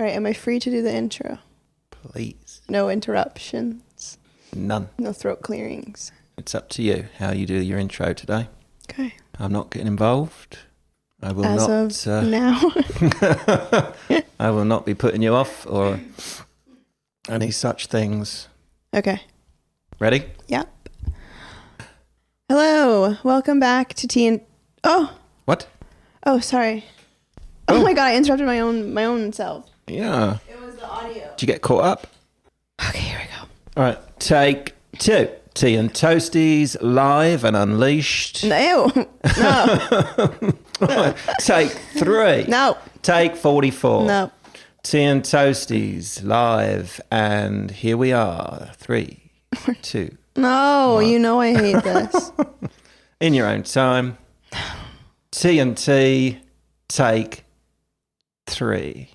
All right, am I free to do the intro? Please. No interruptions. None. No throat clearings. It's up to you how you do your intro today. Okay. I'm not getting involved. I will As not. of now. I will not be putting you off or any such things. Okay. Ready? Yep. Hello. Welcome back to Tea and... Oh. What? Oh, sorry. Oh my God, I interrupted my own self. Yeah. It was the audio. Did you get caught up? Okay, here we go. All right. Take 2. Tea and Toasties live and unleashed. No. No. Take 3. No. Take 44. No. Tea and Toasties live, and here we are. 3, 2. No, you know I hate this. In your own time. T&T, take 3.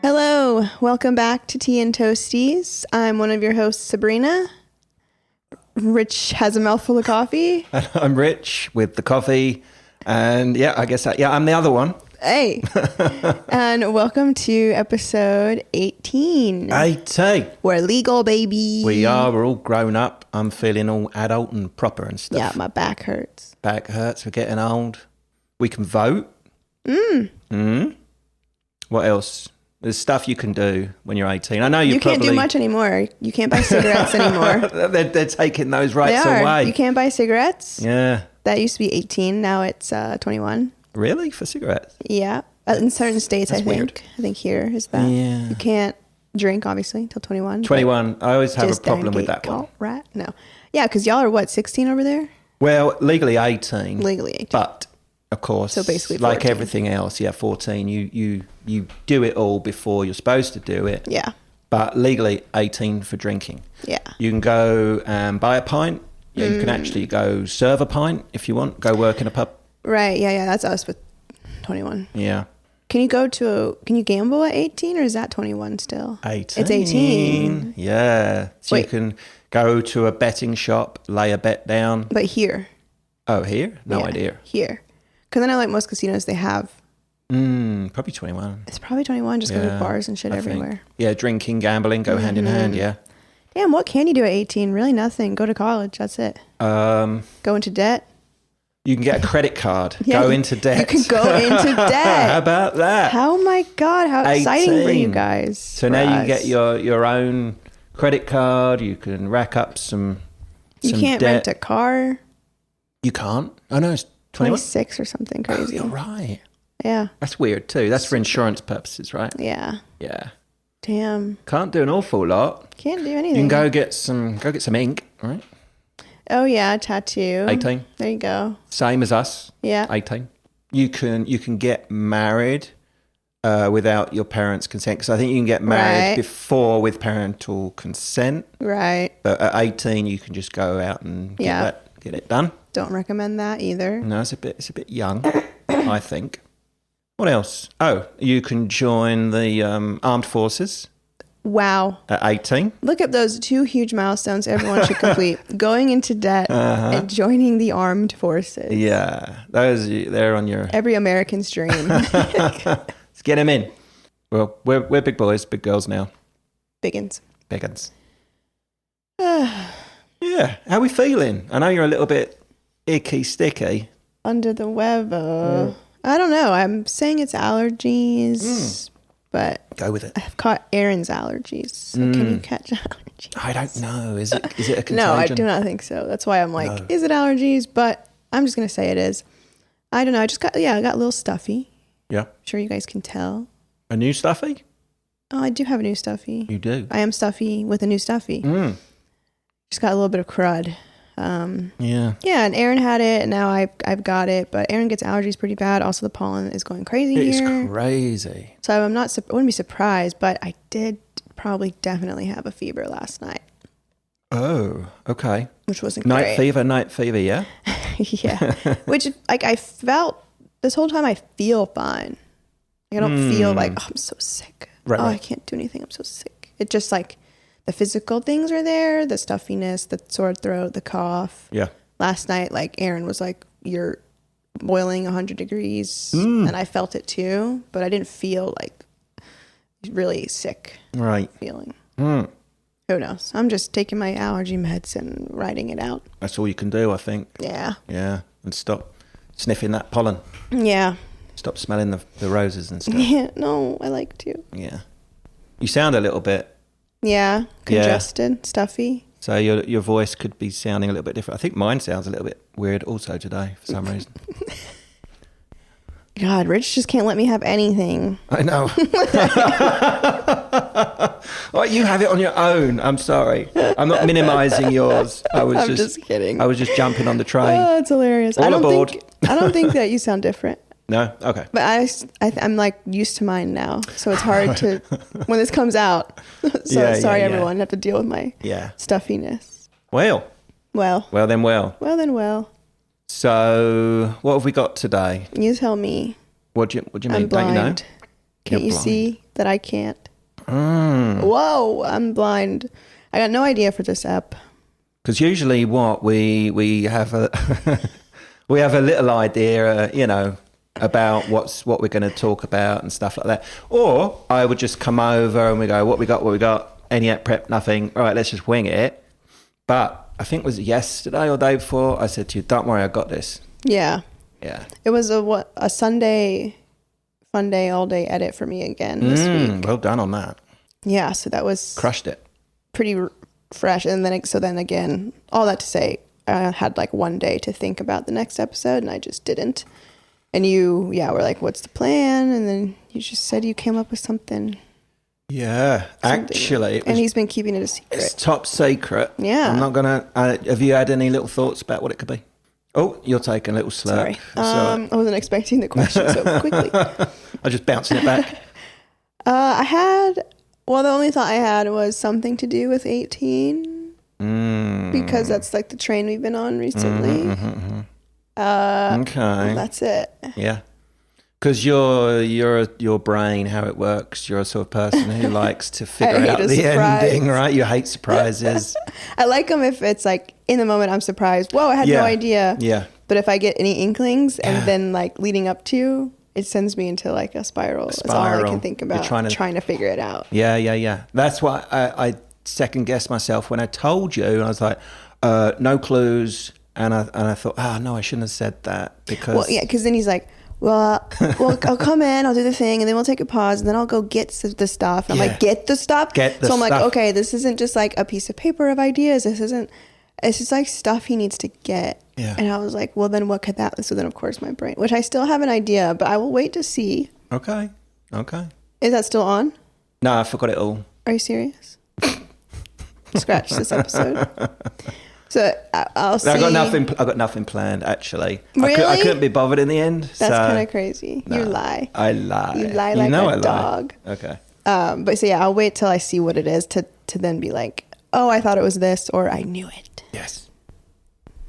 Hello, welcome back to Tea and Toasties. I'm one of your hosts, Sabrina. Rich has a mouthful of coffee. I'm Rich with the coffee, and I guess I'm the other one. Hey, and welcome to episode 18. 18. We're legal, baby. We're all grown up. I'm feeling all adult and proper and stuff. Yeah, my back hurts. Back hurts, we're getting old. We can vote. What else? There's stuff you can do when you're 18. I know You can't do much anymore. You can't buy cigarettes anymore. They're taking those rights They are. away. You can't buy cigarettes. Yeah. That used to be 18. Now it's 21. Really? For cigarettes? Yeah. In certain states, That's I think. weird. I think here is that. Yeah. You can't drink, obviously, until 21. 21. I always have a Just problem with don't that one. get caught, right? No. Yeah, because y'all are what, 16 over there? Well, legally 18. Legally 18. But, of course, So basically like 14. everything else, 14. You do it all before you're supposed to do it. Yeah. But legally 18 for drinking. Yeah. You can go and buy a pint. Yeah, you can actually go serve a pint if you want. Go work in a pub. Right. Yeah. That's us with 21. Yeah. Can you gamble at 18 or is that 21 still? 18. It's 18. Yeah. So Wait. you can go to a betting shop, lay a bet down. But here. Oh, here? No Yeah, idea. Here. Because then I like most casinos, they have, Probably 21. it's probably 21 just because of bars and shit I think. everywhere. Yeah, drinking, gambling go hand in hand, yeah. Damn, what can you do at 18? Really nothing. Go to college. That's it. Go into debt. You can get a credit card, Yeah, go into debt. You can go into debt. How about that? Oh my God, how exciting for you 18. guys. So for now you us. can get your own credit card. You can rack up some You can't debt. rent a car. You can't? Oh, no, it's 21. 26 or something Oh, crazy. you're right. Yeah. That's weird too. That's for insurance purposes, right? Yeah. Yeah. Damn. Can't do an awful lot. Can't do You anything. can go get some ink, right? Oh yeah, tattoo. 18. There you go. Same as us. Yeah. 18. You can get married without your parents' consent, because I think you can get married Right. before with parental consent. Right. But at 18, you can just go out and get it done. Don't recommend that either. No, it's a bit young, I think. What else? Oh, you can join the armed forces Wow. at 18. Look at those 2 huge milestones everyone should complete. Going into debt and joining the armed forces. Yeah, they're on your. Every American's dream. Let's get them in. Well, we're big boys, big girls now. Biggins. Biggins. Yeah, how we feeling? I know you're a little bit icky, sticky. Under the weather. I don't know. I'm saying it's allergies, but Go with it. I've caught Aaron's allergies. So can you catch allergies? I don't know. Is it a contagion? No, I do not think so. That's why I'm like, is it allergies? But I'm just going to say it is. I don't know. I got a little stuffy. Yeah. I'm sure you guys can tell. A new stuffy? Oh, I do have a new stuffy. You do. I am stuffy with a new stuffy. Just got a little bit of crud Yeah. Yeah, and Aaron had it, and now I've got it. But Aaron gets allergies pretty bad. Also, the pollen is going crazy It's here. crazy. So I wouldn't be surprised, but I did probably definitely have a fever last night, Oh, okay. which wasn't Night great. fever, yeah? Yeah, which like I felt this whole time I feel fine. Like, I don't feel like, oh, I'm so sick. Right, I right. can't do anything. I'm so sick. It's just like the physical things are there, the stuffiness, the sore throat, the cough. Yeah. Last night, like Aaron was like, you're boiling 100 degrees. And I felt it too, but I didn't feel like really sick Right. feeling. Mm. Who knows? I'm just taking my allergy meds and writing it out. That's all you can do, I think. Yeah. Yeah. And stop sniffing that pollen. Yeah. Stop smelling the roses and stuff. Yeah. No, I like to. Yeah. You sound a little bit, Yeah. Congested, stuffy. so your voice could be sounding a little bit different. I think mine sounds a little bit weird also today for some reason. God, Rich just can't let me have anything. I know. Oh, you have it on your own. I'm sorry. I'm not minimizing yours. I'm just kidding. I was just jumping on the train. Oh, it's hilarious. All I don't aboard. think that you sound different. No? Okay. But I'm like used to mine now, so it's hard to when this comes out. So Yeah, sorry, yeah. everyone, I have to deal with my Yeah. stuffiness. Well. Well. Well. So, what have we got today? You tell me. What do you mean? I'm Don't you know? blind. Can't You're you see that I can't? Mm. Whoa, I'm blind. I got no idea for this app. Because usually, what we have a we have a little idea, about what we're going to talk about and stuff like that. Or I would just come over and we go, what we got, any app prep, nothing. All right, let's just wing it. But I think it was yesterday or day before, I said to you, don't worry, I got this. Yeah. Yeah. It was a Sunday fun day, all day edit for me again this week. Well done on that. Yeah, so that was Crushed it. pretty fresh. And then again, all that to say, I had like one day to think about the next episode, and I just didn't. And you, were like, "What's the plan?" And then you just said you came up with something. Yeah, actually, And he's been keeping it a it's secret. top secret. Yeah. I'm not gonna. Have you had any little thoughts about what it could be? Oh, you're taking a little slurp. Sorry, I wasn't expecting the question so quickly. I'm just bouncing it back. The only thought I had was something to do with 18 because that's like the train we've been on recently. Okay. That's it. Yeah. Because your brain, how it works, you're a sort of person who likes to figure hate out a the surprise. ending, right? You hate surprises. I like them if it's like in the moment I'm surprised. Whoa, I had no idea. Yeah. But if I get any inklings and then like leading up to, it sends me into like a spiral. That's all I can think about. You're trying to figure it out. Yeah. That's why I second guessed myself when I told you. And I was like, no clues. And I thought, no, I shouldn't have said that because. Well, yeah, because then he's like, well, I'll come in, I'll do the thing, and then we'll take a pause, and then I'll go get the stuff. And I'm like, get the stuff? So I'm like, okay, this isn't just like a piece of paper of ideas. It's just like stuff he needs to get. Yeah. And I was like, well, then what could that? So then, of course, my brain, which I still have an idea, but I will wait to see. Okay. Is that still on? No, I forgot it all. Are you serious? Scratch this episode. So I'll see. I got nothing planned actually. Really? I couldn't be bothered in the end. That's kind of crazy. No, you lie. I lie. You lie like a dog. Okay. But so I'll wait till I see what it is to then be like, oh, I thought it was this, or I knew it. Yes.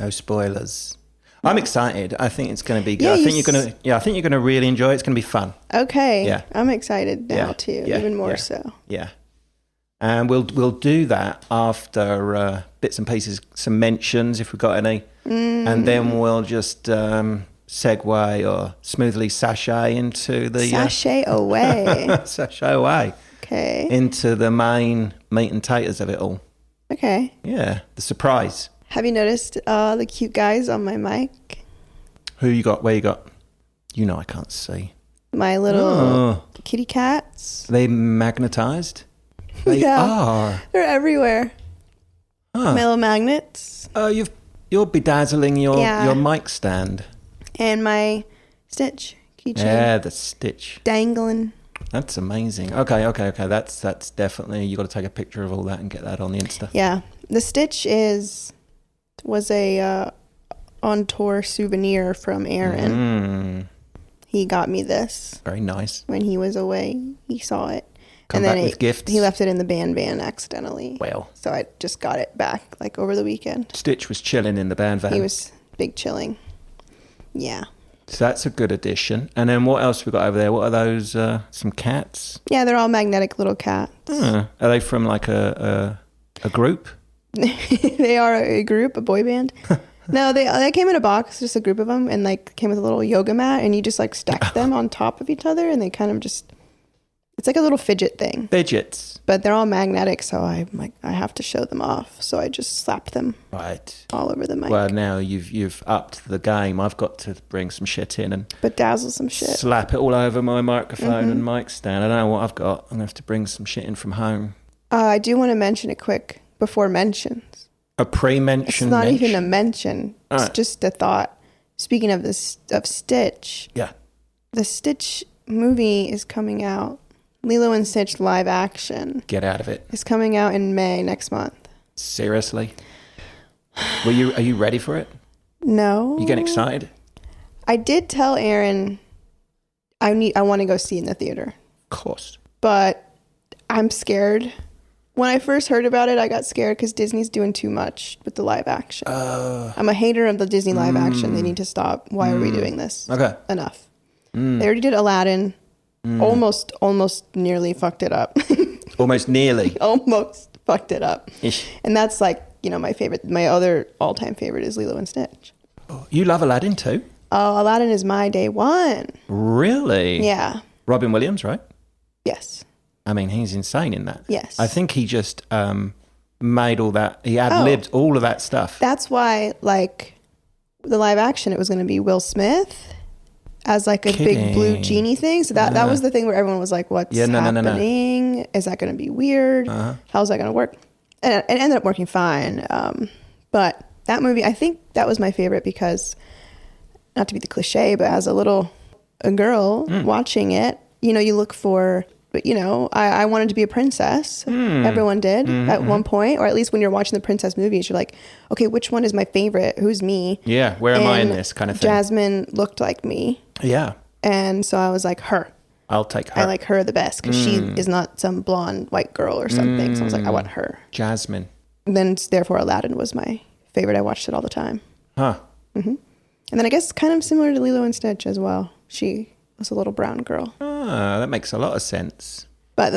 No spoilers. I'm excited. I think it's going to be good. Yeah, I think you're going to really enjoy it. It's going to be fun. Okay. Yeah. I'm excited now too, even more yeah. so. Yeah. And we'll do that after bits and pieces, some mentions if we've got any, and then we'll just segue or smoothly sashay into the Sashay away. sashay away. Okay. Into the main meat and taters of it all. Okay. Yeah, the surprise. Have you noticed the cute guys on my mic? Who you got? Where you got? I can't see. My little kitty cats. Are they magnetized? They are. They're everywhere. Huh. My little magnets. You're bedazzling your mic stand. And my Stitch keychain. Yeah, the Stitch. Dangling. That's amazing. Okay. That's definitely, you got to take a picture of all that and get that on the Insta. Yeah. The Stitch is was a on tour souvenir from Aaron. He got me this. Very nice. When he was away, he saw it. Come back with gifts. He left it in the van accidentally. Well. So I just got it back like over the weekend. Stitch was chilling in the van. He was big chilling. Yeah. So that's a good addition. And then what else we got over there? What are those? Some cats? Yeah, they're all magnetic little cats. Are they from like a group? They are a group, a boy band. No, they came in a box, just a group of them, and like came with a little yoga mat, and you just like stack them on top of each other, and they kind of just, it's like a little fidget thing. Fidgets. But they're all magnetic, so I have to show them off. So I just slapped them all over the mic. Well, now you've upped the game. I've got to bring some shit in and bedazzle some shit. Slap it all over my microphone and mic stand. I don't know what I've got. I'm going to have to bring some shit in from home. I do want to mention it quick before mentions. A pre-mention. It's not even a mention. It's just a thought. Speaking of Stitch. Yeah. The Stitch movie is coming out. Lilo and Stitch live action. Get out of it. It's coming out in May next month. Seriously? Are you ready for it? No. You getting excited? I did tell Aaron I want to go see it in the theater. Of course. But I'm scared. When I first heard about it, I got scared because Disney's doing too much with the live action. I'm a hater of the Disney live action. They need to stop. Why are we doing this? Okay. Enough. They already did Aladdin. Almost nearly fucked it up. Almost nearly. Almost fucked it up. Ish. And that's like, my favorite. My other all-time favorite is Lilo and Stitch. Oh, you love Aladdin too? Oh, Aladdin is my day one. Really? Yeah. Robin Williams, right? Yes. I mean, he's insane in that. Yes. I think he just made all that. He ad-libbed all of that stuff. That's why, like, the live action, it was going to be Will Smith as like a big blue genie thing. So that was the thing where everyone was like, what's happening? No. Is that going to be weird? How's that going to work? And it ended up working fine. But that movie, I think that was my favorite because, not to be the cliche, but as a girl watching it, you look for... But, I wanted to be a princess. Everyone did at one point. Or at least when you're watching the princess movies, you're like, okay, which one is my favorite? Who's me? Yeah, where am I in this kind of thing? Jasmine looked like me. Yeah. And so I was like, her. I'll take her. I like her the best because she is not some blonde white girl or something. So I was like, I want her. Jasmine. And then, therefore, Aladdin was my favorite. I watched it all the time. Huh. And then I guess kind of similar to Lilo and Stitch as well. She... was a little brown girl. Ah, that makes a lot of sense. But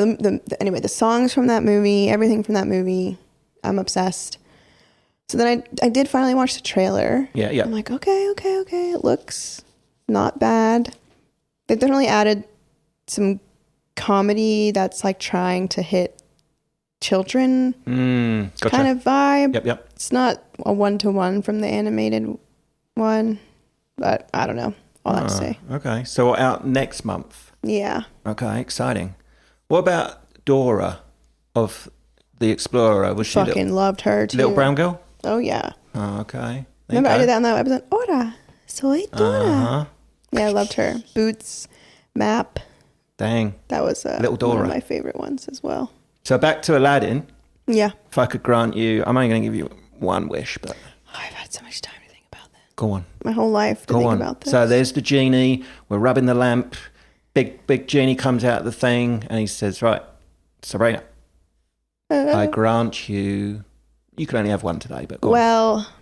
anyway, the songs from that movie, everything from that movie, I'm obsessed. So then I did finally watch the trailer. Yeah. I'm like, okay. It looks not bad. They've definitely added some comedy that's like trying to hit children gotcha. kind of vibe. Yep. It's not a one-to-one from the animated one, but I don't know. All that to say. Okay. So out next month. Yeah. Okay. Exciting. What about Dora of the Explorer? Was she fucking loved her too. Little brown girl? Oh yeah. Oh, okay. Remember I did that in that episode? Hola, soy Dora. Uh-huh. Yeah, I loved her. Boots, Map. Dang. That was Little Dora. one of my favorite ones as well. So back to Aladdin. Yeah. If I could grant you, I'm only going to give you one wish, but... I've had so much time to think about this. Go on. My whole life to think about this. So there's the genie. We're rubbing the lamp. Big genie comes out of the thing and he says, right, Sabrina, I grant you can only have one today, but go on. Well,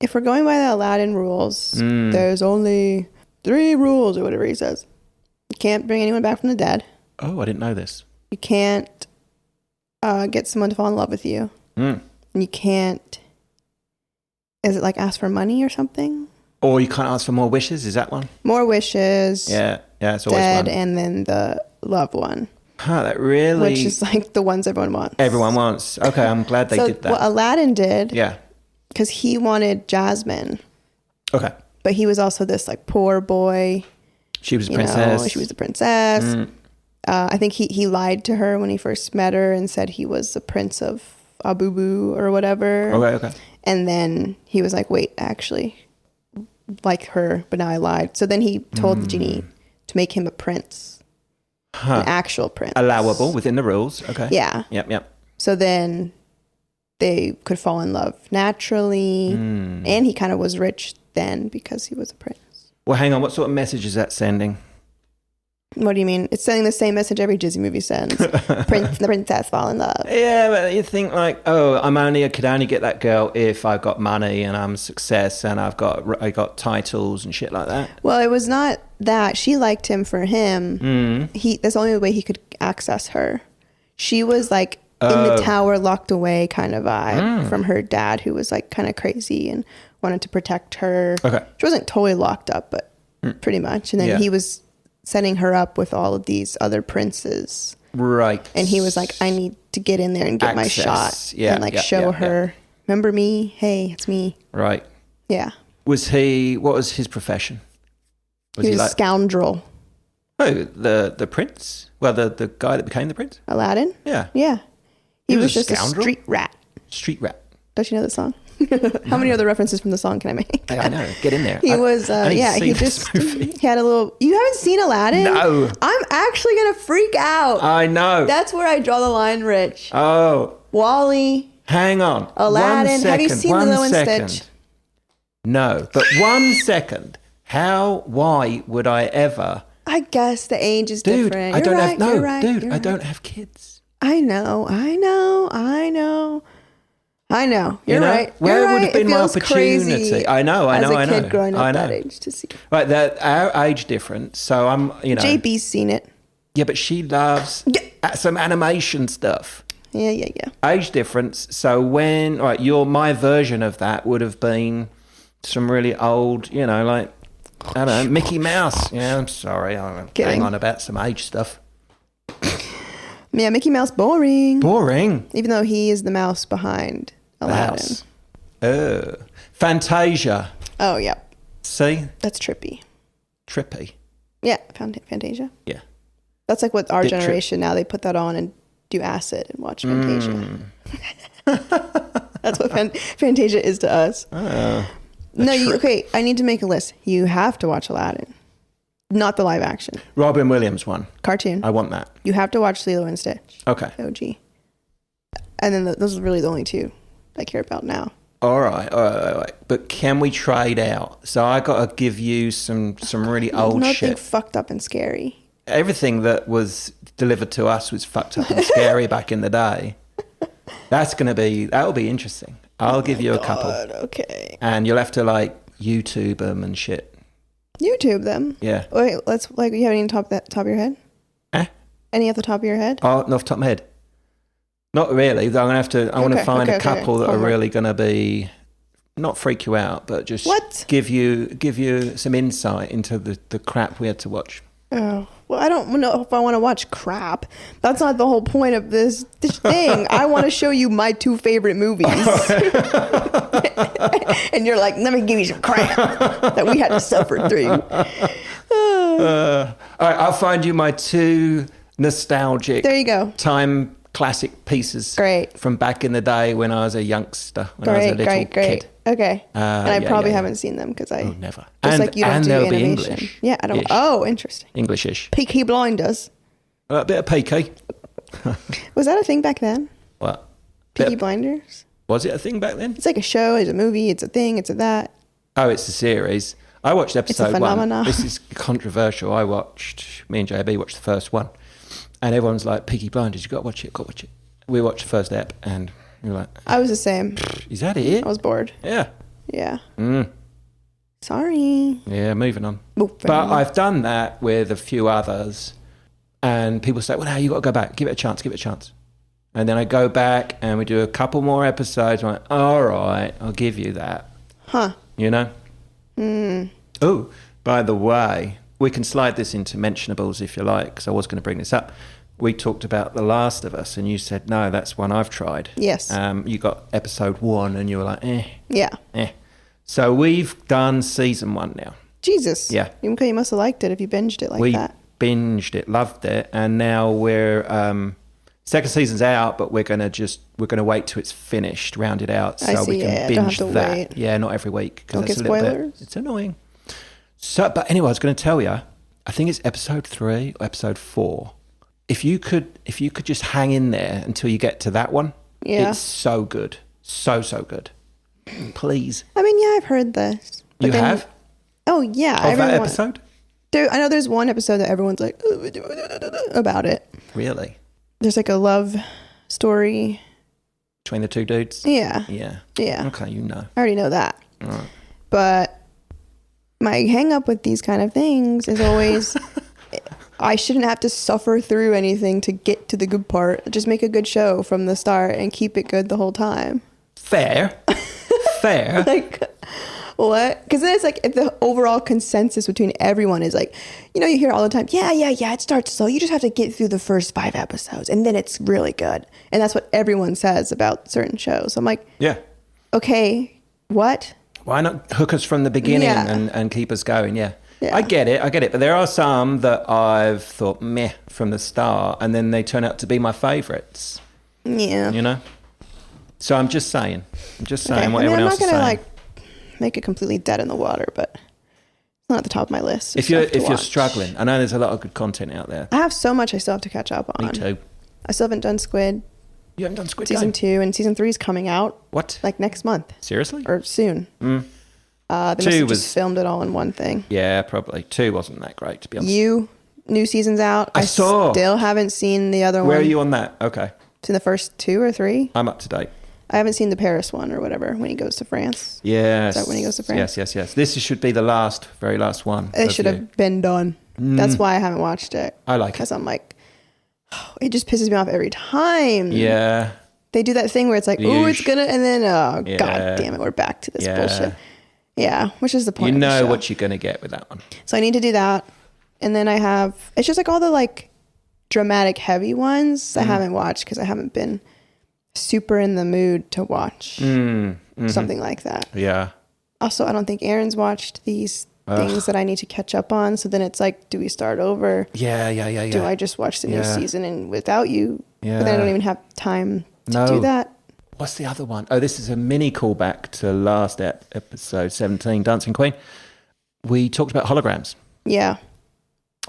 if we're going by the Aladdin rules, there's only 3 rules or whatever he says. You can't bring anyone back from the dead. Oh, I didn't know this. You can't get someone to fall in love with you. And you can't, is it like ask for money or something? Or you can't ask for more wishes, is that one? More wishes. Yeah, it's always dead, one. And then the loved one. Huh, that really... Which is like the ones everyone wants. Everyone wants. Okay, I'm glad they did that. What Aladdin did... Yeah. Because he wanted Jasmine. Okay. But he was also this like poor boy. She was a princess. She was the princess. I think he lied to her when he first met her and said he was the prince of Abubu or whatever. Okay. And then he was like, wait, actually... like her, but now I lied. So then he told the genie to make him a prince. An actual prince. Allowable within the rules. Okay. Yeah. Yep. So then they could fall in love naturally. And he kind of was rich then because he was a prince. Well, hang on. What sort of message is that sending? What do you mean? It's sending the same message every Disney movie sends. The princess fall in love. Yeah, but you think like, oh, I could only get that girl if I've got money and I'm success and I got titles and shit like that. Well, it was not that. She liked him for him. That's the only way he could access her. She was like in the tower, locked away kind of vibe from her dad, who was like kind of crazy and wanted to protect her. Okay. She wasn't totally locked up, but pretty much. And then he was setting her up with all of these other princes. Right. And he was like, I need to get in there and get my shot. Yeah, and like show her, remember me? Hey, it's me. Right. Yeah. What was his profession? He was a scoundrel. Oh, the prince? Well, the guy that became the prince? Aladdin? Yeah. Yeah. He was just scoundrel? a street rat. Street rat. Don't you know the song? How many other references from the song can I make? I know. Get in there. He was, he had a little, you haven't seen Aladdin? No. I'm actually going to freak out. I know. That's where I draw the line, Rich. Oh. Wall-E. Hang on. Aladdin. Have you seen Lilo and Stitch? No, but 1 second. Why would I ever? I guess the age is different. I don't have kids. I know. You're right. Where would have been my opportunity? Crazy I know. As a kid growing up that age to see. Right, our age difference. So I'm, JB's seen it. Yeah, but she loves some animation stuff. Yeah. Age difference. So my version of that would have been some really old, like, I don't know, Mickey Mouse. Yeah, I'm sorry. I'm going on about some age stuff. Yeah, Mickey Mouse, boring. Boring. Even though he is the mouse behind Aladdin. Fantasia. Oh, yeah. See? That's trippy. Trippy. Yeah, Fantasia. Yeah. That's like what our generation now, they put that on and do acid and watch Fantasia. That's what Fantasia is to us. Okay, I need to make a list. You have to watch Aladdin. Not the live action. Robin Williams one. Cartoon. I want that. You have to watch Lilo and Stitch. Okay. OG. And then those are really the only two I care about now. All right. But can we trade out? So I got to give you some really old shit. Nothing fucked up and scary. Everything that was delivered to us was fucked up and scary back in the day. That'll be interesting. I'll give you a couple. Okay. And you'll have to like YouTube them and shit. YouTube them? Yeah. Wait, you have any on top of your head? Any off the top of your head? Oh, not off the top of my head. Not really. I want to find a couple that are really going to be not freak you out, but just give you some insight into the crap we had to watch. Oh, well, I don't know if I want to watch crap. That's not the whole point of this thing. I want to show you my 2 favorite movies. And you're like, let me give you some crap that we had to suffer through. All right, I'll find you my 2 nostalgic time classic pieces from back in the day when I was a youngster, when I was a little kid. Okay. And I probably haven't seen them because never. Just like you don't do they'll animation. Be English. Yeah, I don't. Oh, interesting. English-ish. Peaky Blinders. A bit of Peaky. Was that a thing back then? What? Peaky Blinders? Was it a thing back then? It's like a show, it's a movie, it's a thing, it's a that. Oh, it's a series. I watched episode 1. This is controversial. Me and JB watched the first one. And everyone's like, Peaky Blinders, you got to watch it. We watched the first ep and we were like... I was the same. Is that it? I was bored. Yeah. Yeah. Sorry. Yeah, moving on. But I've done that with a few others and people say, well, now you got to go back. Give it a chance. And then I go back and we do a couple more episodes. I'm like, all right, I'll give you that. Huh. You know? Oh, by the way, we can slide this into mentionables if you like, because I was going to bring this up. We talked about The Last of Us, and you said, no, that's one I've tried. Yes. You got episode 1, and you were like, Yeah. So we've done season 1 now. Jesus. Yeah. You must have liked it if you binged it that. We binged it, loved it, and now we're... second season's out, but we're gonna wait till it's finished, round it out, so we can binge that. Wait. Yeah, not every week. Don't get spoilers. It's annoying. So, but anyway, I was going to tell you, I think it's episode 3 or episode 4. If you could just hang in there until you get to that one, it's so good. So good. Please. I mean, yeah, I've heard this. You have? Oh, yeah. Of that episode? I know there's one episode that everyone's like, about it. Really? There's like a love story. Between the two dudes? Yeah. Yeah. Yeah. Okay, you know. I already know that. All right. But my hang up with these kind of things is always I shouldn't have to suffer through anything to get to the good part. Just make a good show from the start and keep it good the whole time. Fair. Like, what? Because then it's like if the overall consensus between everyone is like, you know, you hear all the time, yeah, it starts slow. You just have to get through the first 5 episodes and then it's really good. And that's what everyone says about certain shows. So I'm like, yeah. Okay, what? Why not hook us from the beginning and keep us going? Yeah. I get it. But there are some that I've thought meh from the start and then they turn out to be my favourites. Yeah. You know? So I'm just saying Okay. what everyone else is saying. I'm not going to make it completely dead in the water, but it's not at the top of my list. If you're struggling, I know there's a lot of good content out there. I have so much I still have to catch up on. Me too. I still haven't done Squid. You haven't done Squid Season Game? 2, and Season 3 is coming out. What? Like next month. Seriously? Or soon. They must have just filmed it all in one thing. Yeah, probably. 2 wasn't that great, to be honest. New season's out. I saw. Still haven't seen the other one. Where are you on that? Okay. It's in the first 2 or 3. I'm up to date. I haven't seen the Paris one or whatever, when he goes to France. Yes. Is that when he goes to France? Yes. This should be the very last one. It should have been done. That's why I haven't watched it. I like it. Because I'm like, it just pisses me off every time. Yeah. They do that thing where it's like, oh, it's gonna, and then, God damn it, we're back to this bullshit. Yeah, which is the point. You know what you're going to get with that one. So I need to do that. And then I have, it's just like all the like dramatic heavy ones I haven't watched because I haven't been super in the mood to watch something like that. Yeah. Also, I don't think Aaron's watched these things that I need to catch up on. So then it's like, do we start over? Yeah. Do I just watch the new season and without you? Yeah. But then I don't even have time to do that. What's the other one? Oh, this is a mini callback to last episode 17, Dancing Queen. We talked about holograms. Yeah.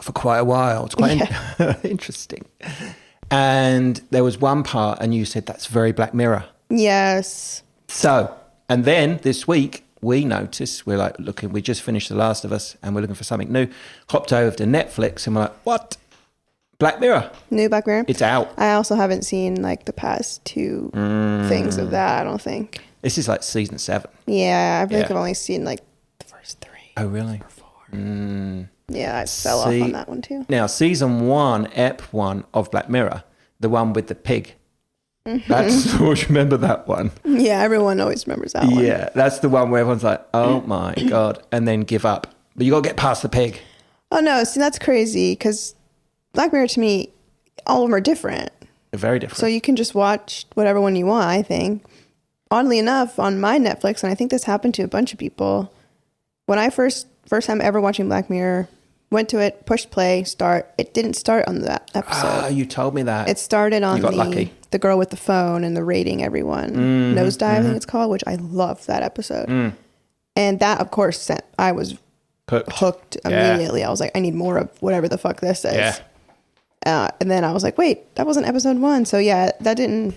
For quite a while. It's quite interesting. And there was one part and you said that's very Black Mirror. Yes. So, and then this week we noticed, we're like looking, we just finished The Last of Us and we're looking for something new. Hopped over to Netflix and we're like, what? Black Mirror. New Black Mirror? It's out. I also haven't seen like the past 2 things of that, I don't think. This is like season 7. Yeah, I think I've only seen like the first 3. Oh, really? Or 4. Yeah, I fell off on that one too. Now, season 1, ep 1 of Black Mirror, the one with the pig. That's, always remember that one. Yeah, everyone always remembers that one. Yeah, that's the one where everyone's like, oh my God, and then give up. But you got to get past the pig. Oh no, see, that's crazy because Black Mirror to me, all of them are different. They're very different. So you can just watch whatever one you want, I think. Oddly enough, on my Netflix, and I think this happened to a bunch of people, when I first time ever watching Black Mirror, went to it, pushed play, start. It didn't start on that episode. Ah, you told me that. It started on lucky. The girl with the phone and the rating everyone. Nosedive, I think it's called, which I love that episode. And that, of course, I was hooked immediately. I was like, I need more of whatever the fuck this is. Yeah. And then I was like, wait, that wasn't episode 1. So yeah, that didn't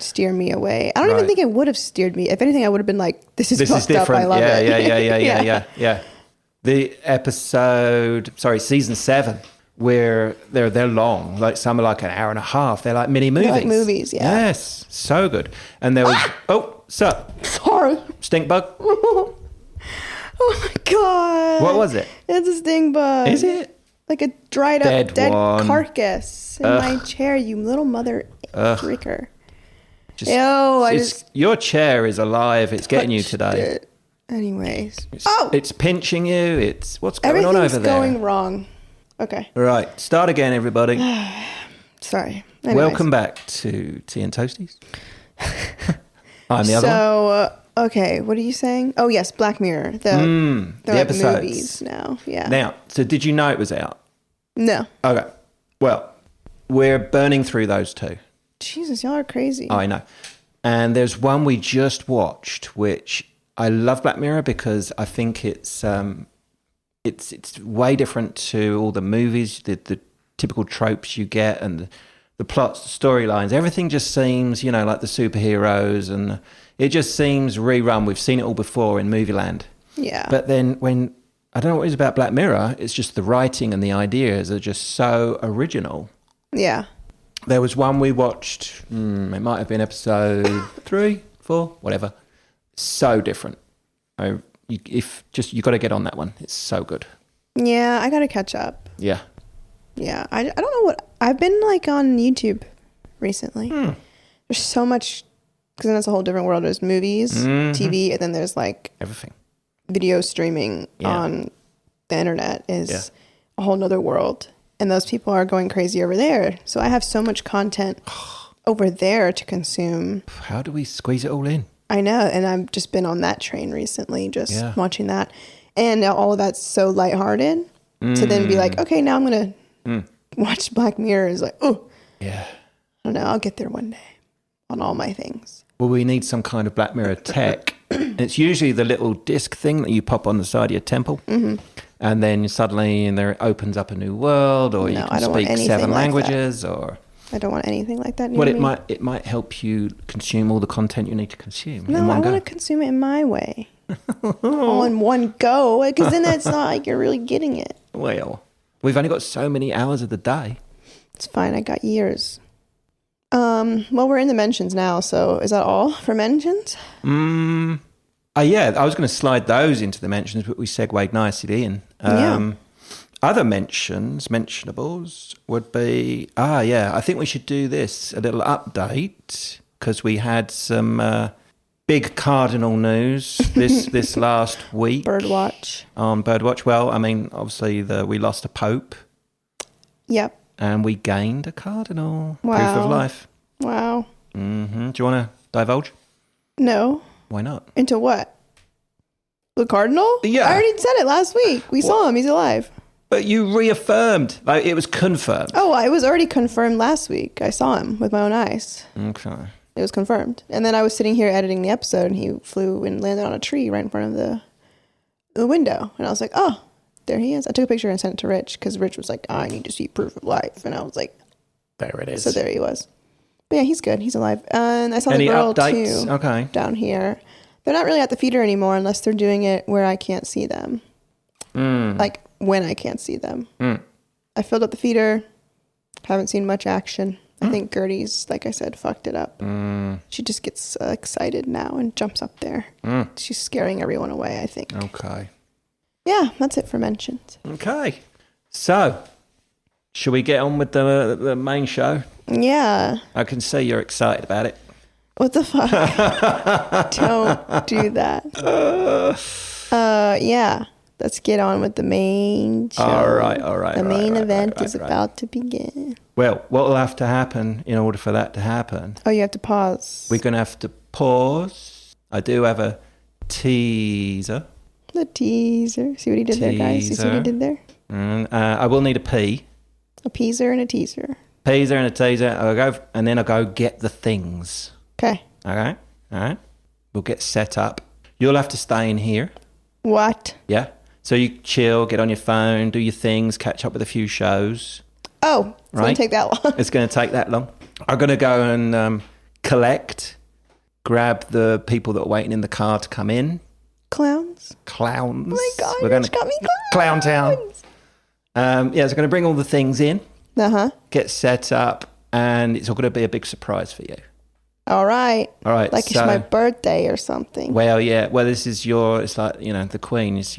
steer me away. I don't even think it would have steered me. If anything, I would have been like, this is fucked up. I love it. Yeah. The season 7, where they're long, like some are like an hour and a half. They're like mini movies. They're like movies, yeah. Yes, so good. And there was, sorry. Stink bug. Oh my God. What was it? It's a stink bug. Is it? Like a dried up dead one. Carcass in my chair, you little mother freaker. Your chair is alive. It's getting you today. It. Anyways. It's pinching you. It's what's going on over there? Everything's going wrong. Okay. All right. Start again, everybody. Sorry. Anyways. Welcome back to Tea and Toasties. I'm the other one. So, okay. What are you saying? Oh, yes. Black Mirror. The episodes. Movies now. Yeah. Now, so did you know it was out? No. Okay. Well, we're burning through those 2. Jesus, y'all are crazy. I know. And there's one we just watched, which I love Black Mirror because I think it's way different to all the movies, the typical tropes you get and the plots, the storylines, everything just seems, like the superheroes, and it just seems rerun. We've seen it all before in movie land. Yeah. But then when, I don't know what it is about Black Mirror, it's just the writing and the ideas are just so original. Yeah. There was one we watched, it might have been episode 3, 4, whatever. So different. You got to get on that one. It's so good. Yeah, I got to catch up. Yeah. Yeah, I don't know what, I've been like on YouTube recently. There's so much, because then it's a whole different world. There's movies, TV, and then there's like everything. Video streaming on the internet is a whole nother world. And those people are going crazy over there. So I have so much content over there to consume. How do we squeeze it all in? I know. And I've just been on that train recently, just watching that. And all of that's so lighthearted. To then be like, okay, now I'm going to watch Black Mirror is like, oh. Yeah. I don't know. I'll get there one day on all my things. Well, we need some kind of Black Mirror tech. It's usually the little disc thing that you pop on the side of your temple. And then suddenly there opens up a new world, or you can speak 7 languages, or... I don't want anything like that. Well, it might help you consume all the content you need to consume. No, I want to consume it in my way. All in one go, because then it's not like you're really getting it. Well, we've only got so many hours of the day. It's fine. I got years. Well, we're in the mentions now, so is that all for mentions? Yeah, I was going to slide those into the mentions, but we segued nicely in. Other mentionables would be, I think we should do this, a little update, because we had some big cardinal news this last week. Birdwatch. On Birdwatch. Well, I mean, obviously we lost a pope. Yep. And we gained a cardinal. Wow. Proof of life. Wow. Mm-hmm. Do you want to divulge? No. Why not? Into what? The cardinal? Yeah. I already said it last week. We saw him. He's alive. But you reaffirmed. Like, it was confirmed. Oh, it was already confirmed last week. I saw him with my own eyes. Okay. It was confirmed. And then I was sitting here editing the episode, and he flew and landed on a tree right in front of the window. And I was like, oh, there he is. I took a picture and sent it to Rich, because Rich was like, I need to see proof of life. And I was like, there it is. So there he was. But yeah, he's good. He's alive. And I saw the girl updates? too. Okay. Down here. They're not really at the feeder anymore unless they're doing it where I can't see them. Like when I can't see them. I filled up the feeder. Haven't seen much action. I think Gertie's, like I said, fucked it up. She just gets excited now and jumps up there. She's scaring everyone away, I think. Okay. Yeah, that's it for mentions. Okay. So, should we get on with the main show? Yeah. I can see you're excited about it. What the fuck? Don't do that. Yeah. Let's get on with the main show. All right. The main event is about to begin. Well, what will have to happen in order for that to happen? Oh, you have to pause. We're going to have to pause. I do have a teaser. The teaser. See what he did there, guys? You see what he did there? I will need a P. A peaser and a teaser. Peaser and a teaser. I'll go get the things. Okay. Okay. All right. We'll get set up. You'll have to stay in here. What? Yeah. So you chill, get on your phone, do your things, catch up with a few shows. Oh, it's going to take that long. It's going to take that long. I'm going to go and grab the people that are waiting in the car to come in. Clowns. Oh my God, we're going to got me Clown Town. So I'm going to bring all the things in. Get set up, and it's all going to be a big surprise for you. All right. Like it's my birthday or something. Well, yeah. Well, this is it's like, the Queen is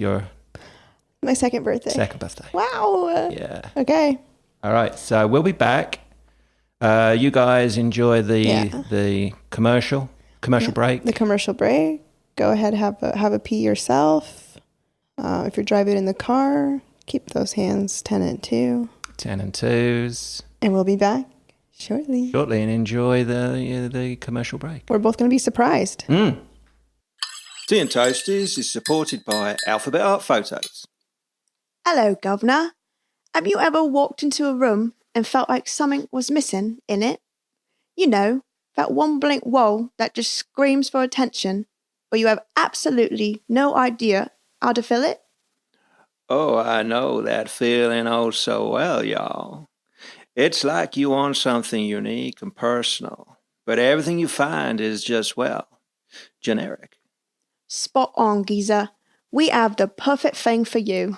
my second birthday. Second birthday. Wow. Yeah. Okay. All right. So we'll be back. You guys enjoy the commercial break. The commercial break. Go ahead, have a pee yourself. If you're driving in the car, keep those hands 10 and 2. 10 and 2s. And we'll be back shortly and enjoy the commercial break. We're both going to be surprised. Tea and Toasties is supported by Alphabet Art Photos. Hello, Governor. Have you ever walked into a room and felt like something was missing in it? You know, that one blank wall that just screams for attention, but you have absolutely no idea how to fill it? Oh, I know that feeling oh so well, y'all. It's like you want something unique and personal, but everything you find is just, well, generic. Spot on, Geezer. We have the perfect thing for you.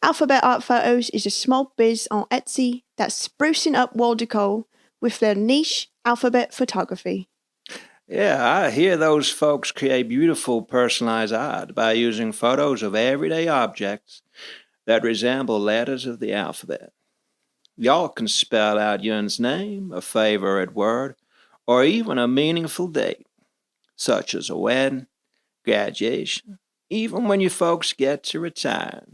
Alphabet Art Photos is a small biz on Etsy that's sprucing up world decor with their niche alphabet photography. Yeah, I hear those folks create beautiful personalized art by using photos of everyday objects that resemble letters of the alphabet. Y'all can spell out your's name, a favorite word, or even a meaningful date, such as a wedding, graduation, even when you folks get to retire.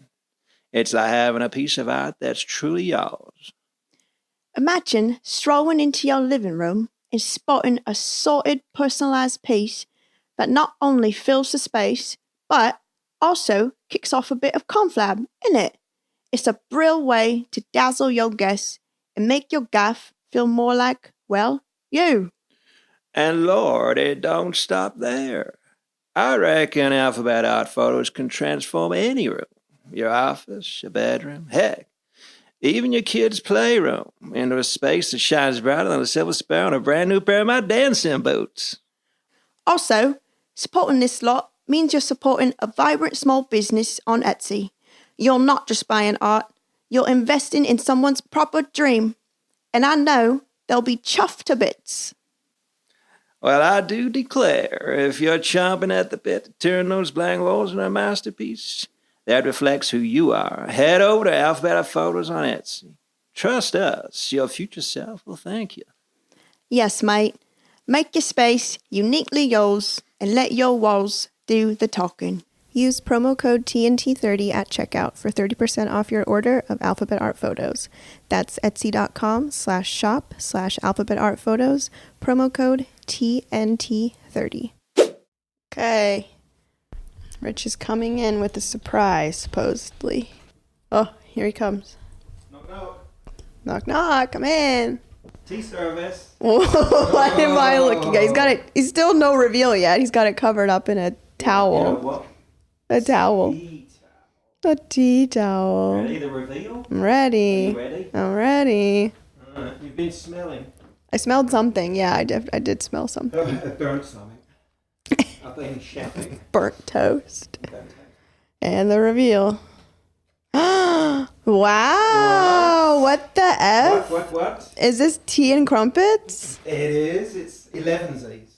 It's like having a piece of art that's truly yours. Imagine strolling into your living room and spotting a sorted, personalized piece that not only fills the space, but also kicks off a bit of conflab, innit? It's a brilliant way to dazzle your guests and make your gaff feel more like, well, you. And Lord, it don't stop there. I reckon Alphabet Art Photos can transform any room. Your office, your bedroom, heck, even your kid's playroom into a space that shines brighter than a silver spur on a brand new pair of my dancing boots. Also, supporting this lot means you're supporting a vibrant small business on Etsy. You're not just buying art, you're investing in someone's proper dream. And I know they'll be chuffed to bits. Well, I do declare, if you're chomping at the bit to turn those blank walls into a masterpiece that reflects who you are, head over to Alphabet Art Photos on Etsy. Trust us, your future self will thank you. Yes, mate. Make your space uniquely yours and let your walls do the talking. Use promo code TNT30 at checkout for 30% off your order of Alphabet Art Photos. That's etsy.com/shop/Alphabet Art Photos. Promo code TNT30. Okay. Rich is coming in with a surprise, supposedly. Oh, here he comes. Knock, knock. Knock, knock. Come in. Tea service. Why am I looking at? He's got it. He's still no reveal yet. He's got it covered up in a towel. You know what? A towel. A tea towel. Ready to reveal? I'm ready. Are you ready? I'm ready. You've been smelling. I smelled something. Yeah, I did smell something. Burnt something. I've been shopping. Burnt toast. And the reveal. Wow! What the F? What? Is this tea and crumpets? It is. It's 11sies.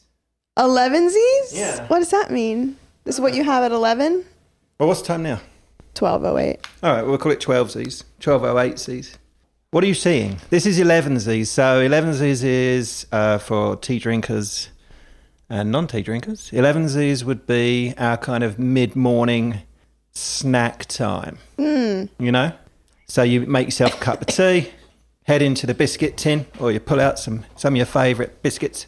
11sies? Yeah. What does that mean? This is what you have at 11? Well, what's the time now? 12:08. All right, we'll call it 12sies. 1208sies. What are you seeing? This is 11sies. So 11sies is for tea drinkers and non-tea drinkers. 11sies would be our kind of mid-morning snack time. You know? So you make yourself a cup of tea, head into the biscuit tin, or you pull out some of your favourite biscuits,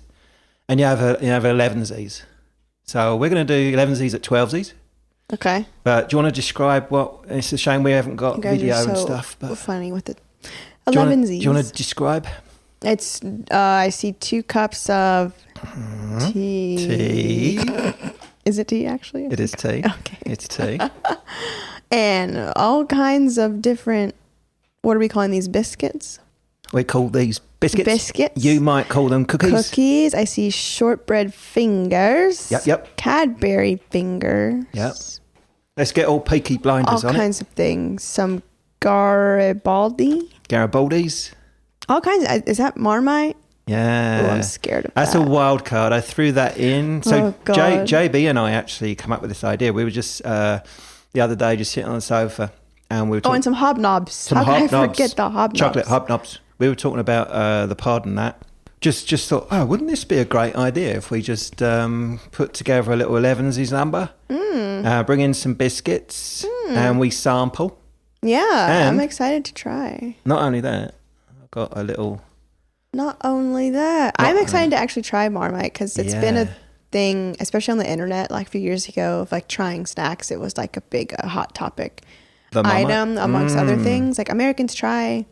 and you have 11sies. So we're going to do 11sies at 12sies. Okay. But do you want to describe what... It's a shame we haven't got video and stuff. But funny with it. 11sies. Do you want to describe? It's, I see 2 cups of tea. Is it tea, actually? It is tea. Okay. It's tea. And all kinds of different... What are we calling these? Biscuits? We call these biscuits. Biscuits. You might call them cookies. Cookies. I see shortbread fingers. Yep. Cadbury fingers. Yep. Let's get all Peaky Blinders all on it. All kinds of things. Some Garibaldi. Garibaldis. All kinds of... Is that Marmite? Yeah. Oh, I'm scared of That's that. a wild card. I threw that in. So God. JB and I actually come up with this idea. We were just, the other day, just sitting on the sofa and we were talking... and some hobnobs. How could I forget the hobnobs? Chocolate hobnobs. We were talking about the pod and that. Just thought, wouldn't this be a great idea if we just put together a little 11sies number, bring in some biscuits, and we sample. Yeah, I'm excited to try. Not only that, I've got a little... Not only that, I'm excited to actually try Marmite because it's been a thing, especially on the internet, like a few years ago, of like trying snacks. It was like a big hot topic item amongst other things. Like Americans try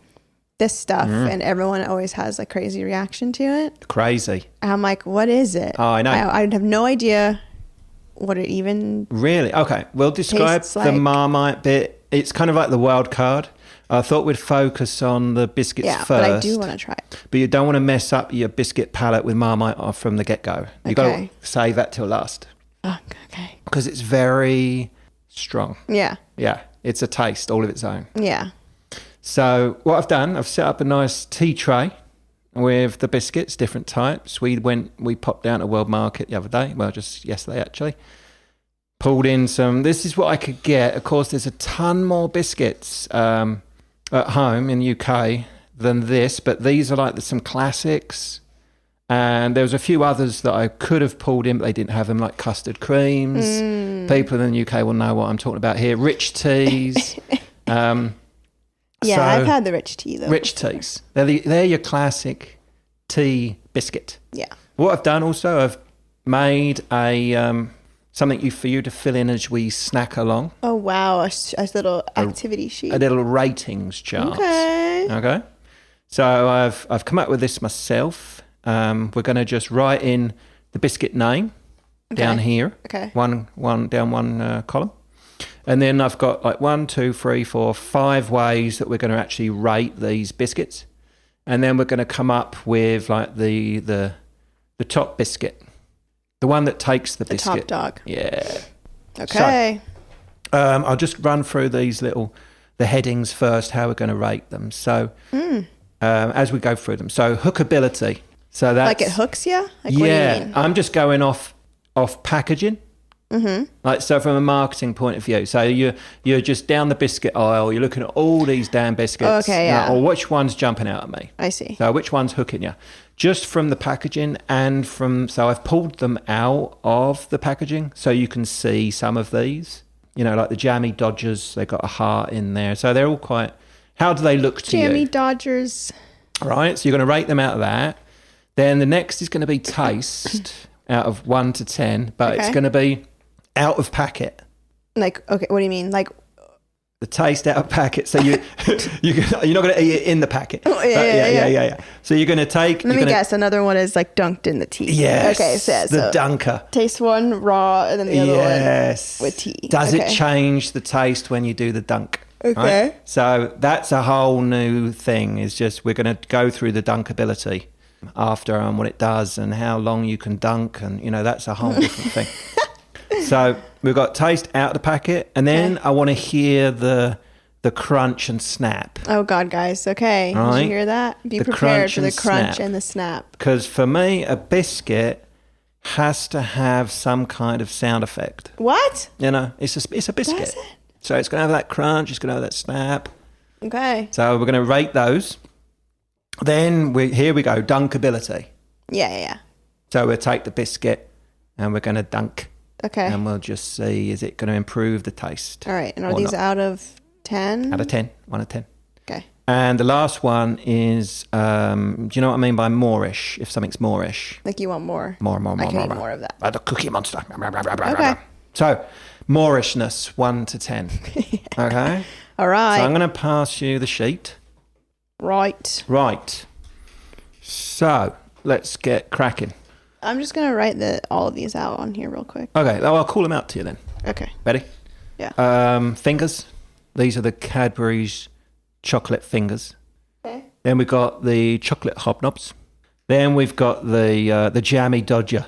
this stuff and everyone always has a crazy reaction to it. Crazy. And I'm like, what is it? Oh, I know. I have no idea what it even really. Okay, we'll describe the like. Marmite bit. It's kind of like the wild card. I thought we'd focus on the biscuits first. But I do want to try it. But you don't want to mess up your biscuit palate with Marmite off from the get-go. You've got to save that till last. Oh, okay. Because it's very strong. Yeah. Yeah. It's a taste all of its own. Yeah. So what I've done, I've set up a nice tea tray with the biscuits, different types. We popped down to World Market the other day. Well, just yesterday, actually. Pulled in some. This is what I could get. Of course, there's a ton more biscuits at home in the UK than this, but these are like some classics. And there was a few others that I could have pulled in, but they didn't have them, like custard creams. People in the UK will know what I'm talking about here. Rich teas. Yeah, I've had the rich tea, though. Rich teas. They're your classic tea biscuit. Yeah. What I've done also, I've made a something for you to fill in as we snack along. Oh, wow. A little activity sheet. A little ratings chart. Okay. So I've come up with this myself. We're going to just write in the biscuit name down here. Okay. One down one column. And then I've got like 1, 2, 3, 4, 5 ways that we're going to actually rate these biscuits. And then we're going to come up with like the top biscuit. The one that takes the biscuit. The top dog. Yeah. Okay. So, I'll just run through the headings first, how we're going to rate them. So as we go through them. So hookability. So that's... Like it hooks you? Like, yeah. What do you mean? I'm just going off packaging. Mm-hmm. Like, so from a marketing point of view, so you're just down the biscuit aisle, you're looking at all these damn biscuits. Okay, yeah. Or which one's jumping out at me? I see. So which one's hooking you? Just from the packaging so I've pulled them out of the packaging so you can see some of these. You know, like the Jammy Dodgers, they've got a heart in there. So they're all quite, how do they look to you? Jammy Dodgers. Right, so you're going to rate them out of that. Then the next is going to be taste out of 1 to 10, but it's going to be out of packet. Like, okay, what do you mean? Like the taste out of packet. So you're not going to eat it in the packet. Oh, yeah. So you're going to take. Let me guess. Another one is like dunked in the tea. Yes. Okay. So dunker. Taste one raw, and then the other one with tea. Does it change the taste when you do the dunk? Okay. Right? So that's a whole new thing. Is just we're going to go through the dunkability after and what it does and how long you can dunk, and that's a whole different thing. So we've got taste out of the packet, and then I want to hear the crunch and snap. Oh, God, guys. Okay. Right? Did you hear that? Be prepared for the crunch and the snap. Because for me, a biscuit has to have some kind of sound effect. What? It's a biscuit. Does it? So it's going to have that crunch, it's going to have that snap. Okay. So we're going to rate those. Then here we go, dunkability. Yeah. So we'll take the biscuit and we're going to dunk. Okay. And we'll just see, is it going to improve the taste? All right. And are these out of 10? Out of 10. 1 of 10. Okay. And the last one is, do you know what I mean by moreish? If something's moreish. Like you want more. More. I can eat more of that. The Cookie Monster. Okay. So, mourishness, 1 to 10. Okay? All right. So I'm going to pass you the sheet. Right. So, let's get cracking. I'm just going to write all of these out on here real quick. Okay, I'll call them out to you then. Okay. Ready? Yeah. Fingers. These are the Cadbury's chocolate fingers. Okay. Then we've got the chocolate hobnobs. Then we've got the Jammy Dodger.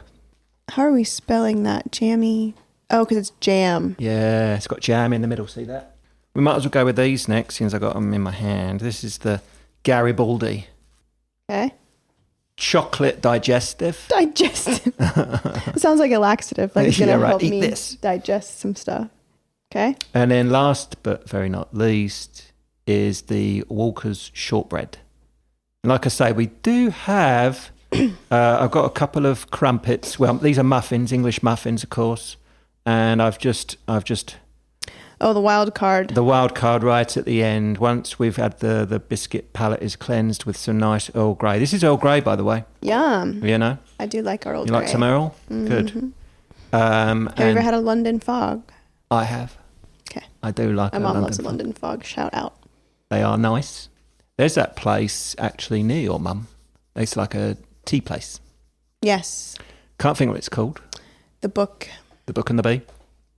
How are we spelling that? Jammy? Oh, because it's jam. Yeah, it's got jam in the middle. See that? We might as well go with these next, since I got them in my hand. This is the Garibaldi. Okay. Chocolate digestive. It sounds like a laxative. Like it's going to help me digest some stuff. Okay. And then last but very not least is the Walker's shortbread. And like I say, we do have, I've got a couple of crumpets. Well, these are muffins, English muffins, of course. And I've just... Oh, the wild card. The wild card right at the end. Once we've had the biscuit palette is cleansed with some nice Earl Grey. This is Earl Grey, by the way. Yum. I do like Earl Grey. You like some Earl? Mm-hmm. Good. Have you ever had a London Fog? I have. Okay. I do like My mom loves a London Fog. Shout out. They are nice. There's that place actually near your mum. It's like a tea place. Yes. Can't think what it's called. The Book. The Book and the Bee.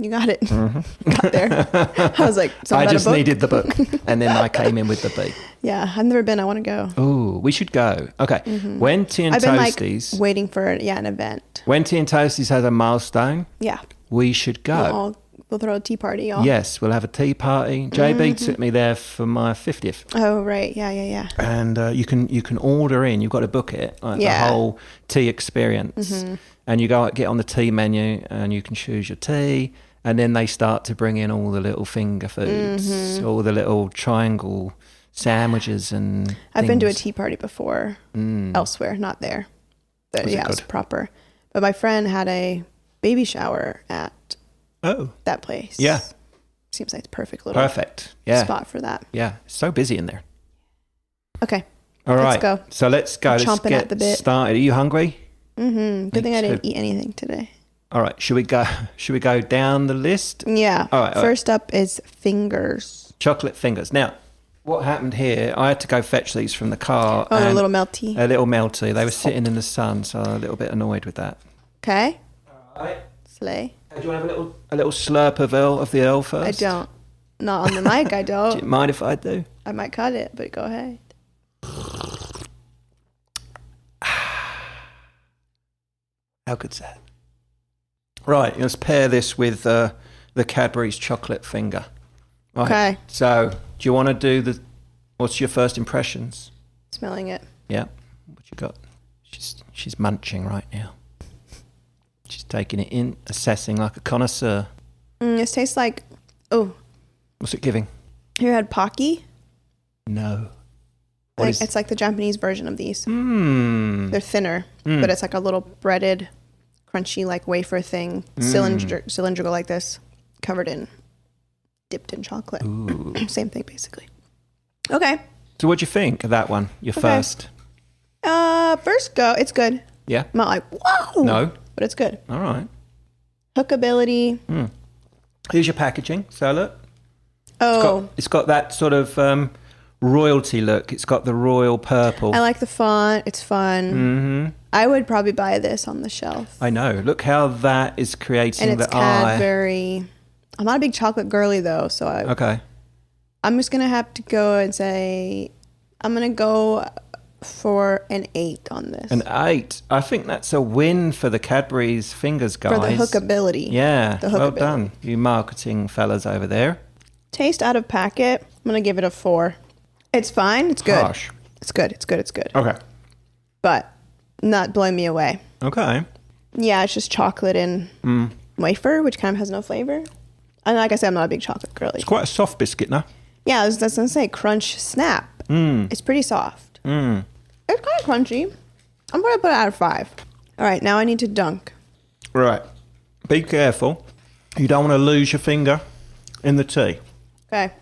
You got it. Got there. I was like, I just needed the book. And then I came in with the B. Yeah, I've never been. I want to go. Oh, we should go. Okay. When Tea and I've been Toasties... waiting for an event. When Tea and Toasties has a milestone, yeah, we should go. We'll throw a tea party, y'all. Yes, we'll have a tea party. JB took me there for my 50th. Oh, right. Yeah. And you can order in. You've got to book it, like the whole tea experience. And you get on the tea menu and you can choose your tea. And then they start to bring in all the little finger foods, all the little triangle sandwiches and I've been to a tea party before elsewhere, not there. But it was proper. But my friend had a baby shower at that place. Yeah. Seems like the perfect little spot for that. Yeah. It's so busy in there. Okay. All right. Let's go. So let's go. Let's get started. Are you hungry? Good thing I didn't eat anything today. All right. Should we go down the list? Yeah. All right. First up is fingers. Chocolate fingers. Now, what happened here, I had to go fetch these from the car. Oh, a little melty. A little melty. They were sitting in the sun, so I'm a little bit annoyed with that. Okay. All right. Slay. Do you want to have a little slurp of the ale first? I don't. Not on the mic, I don't. Do you mind if I do? I might cut it, but go ahead. How good's that? Right, let's pair this with the Cadbury's chocolate finger. Right. Okay. So, do you want to do what's your first impressions? Smelling it. Yeah. What you got? She's munching right now. She's taking it in, assessing like a connoisseur. This tastes like, What's it giving? Have you had Pocky? No. It's like the Japanese version of these. They're thinner, but it's like a little breaded, crunchy, like wafer thing, cylindrical like this, dipped in chocolate. Same thing, basically. Okay. So what'd you think of that one, your first? First go, it's good. Yeah? I'm not like, whoa! No? But it's good. All right. Hookability. Here's your packaging. So look. Oh. It's got that sort of royalty look. It's got the royal purple. I like the font. It's fun. Mm-hmm. I would probably buy this on the shelf. I know. Look how that is creating and it's Cadbury. I'm not a big chocolate girly though, so I'm just gonna have to go and say I'm gonna go for an 8 on this. An 8. I think that's a win for the Cadbury's fingers, guys. For the hookability. Yeah. Well done, you marketing fellas over there. Taste out of packet. I'm gonna give it a 4. It's fine. It's good. Harsh. It's good. It's good. It's good. Okay. But not blowing me away. Okay. Yeah, it's just chocolate and wafer, which kind of has no flavor. And like I said, I'm not a big chocolate girly. It's quite a soft biscuit, no? Yeah, I was going to say crunch snap. It's pretty soft. It's kind of crunchy. I'm going to put it out of 5. All right, now I need to dunk. Right. Be careful. You don't want to lose your finger in the tea. Okay.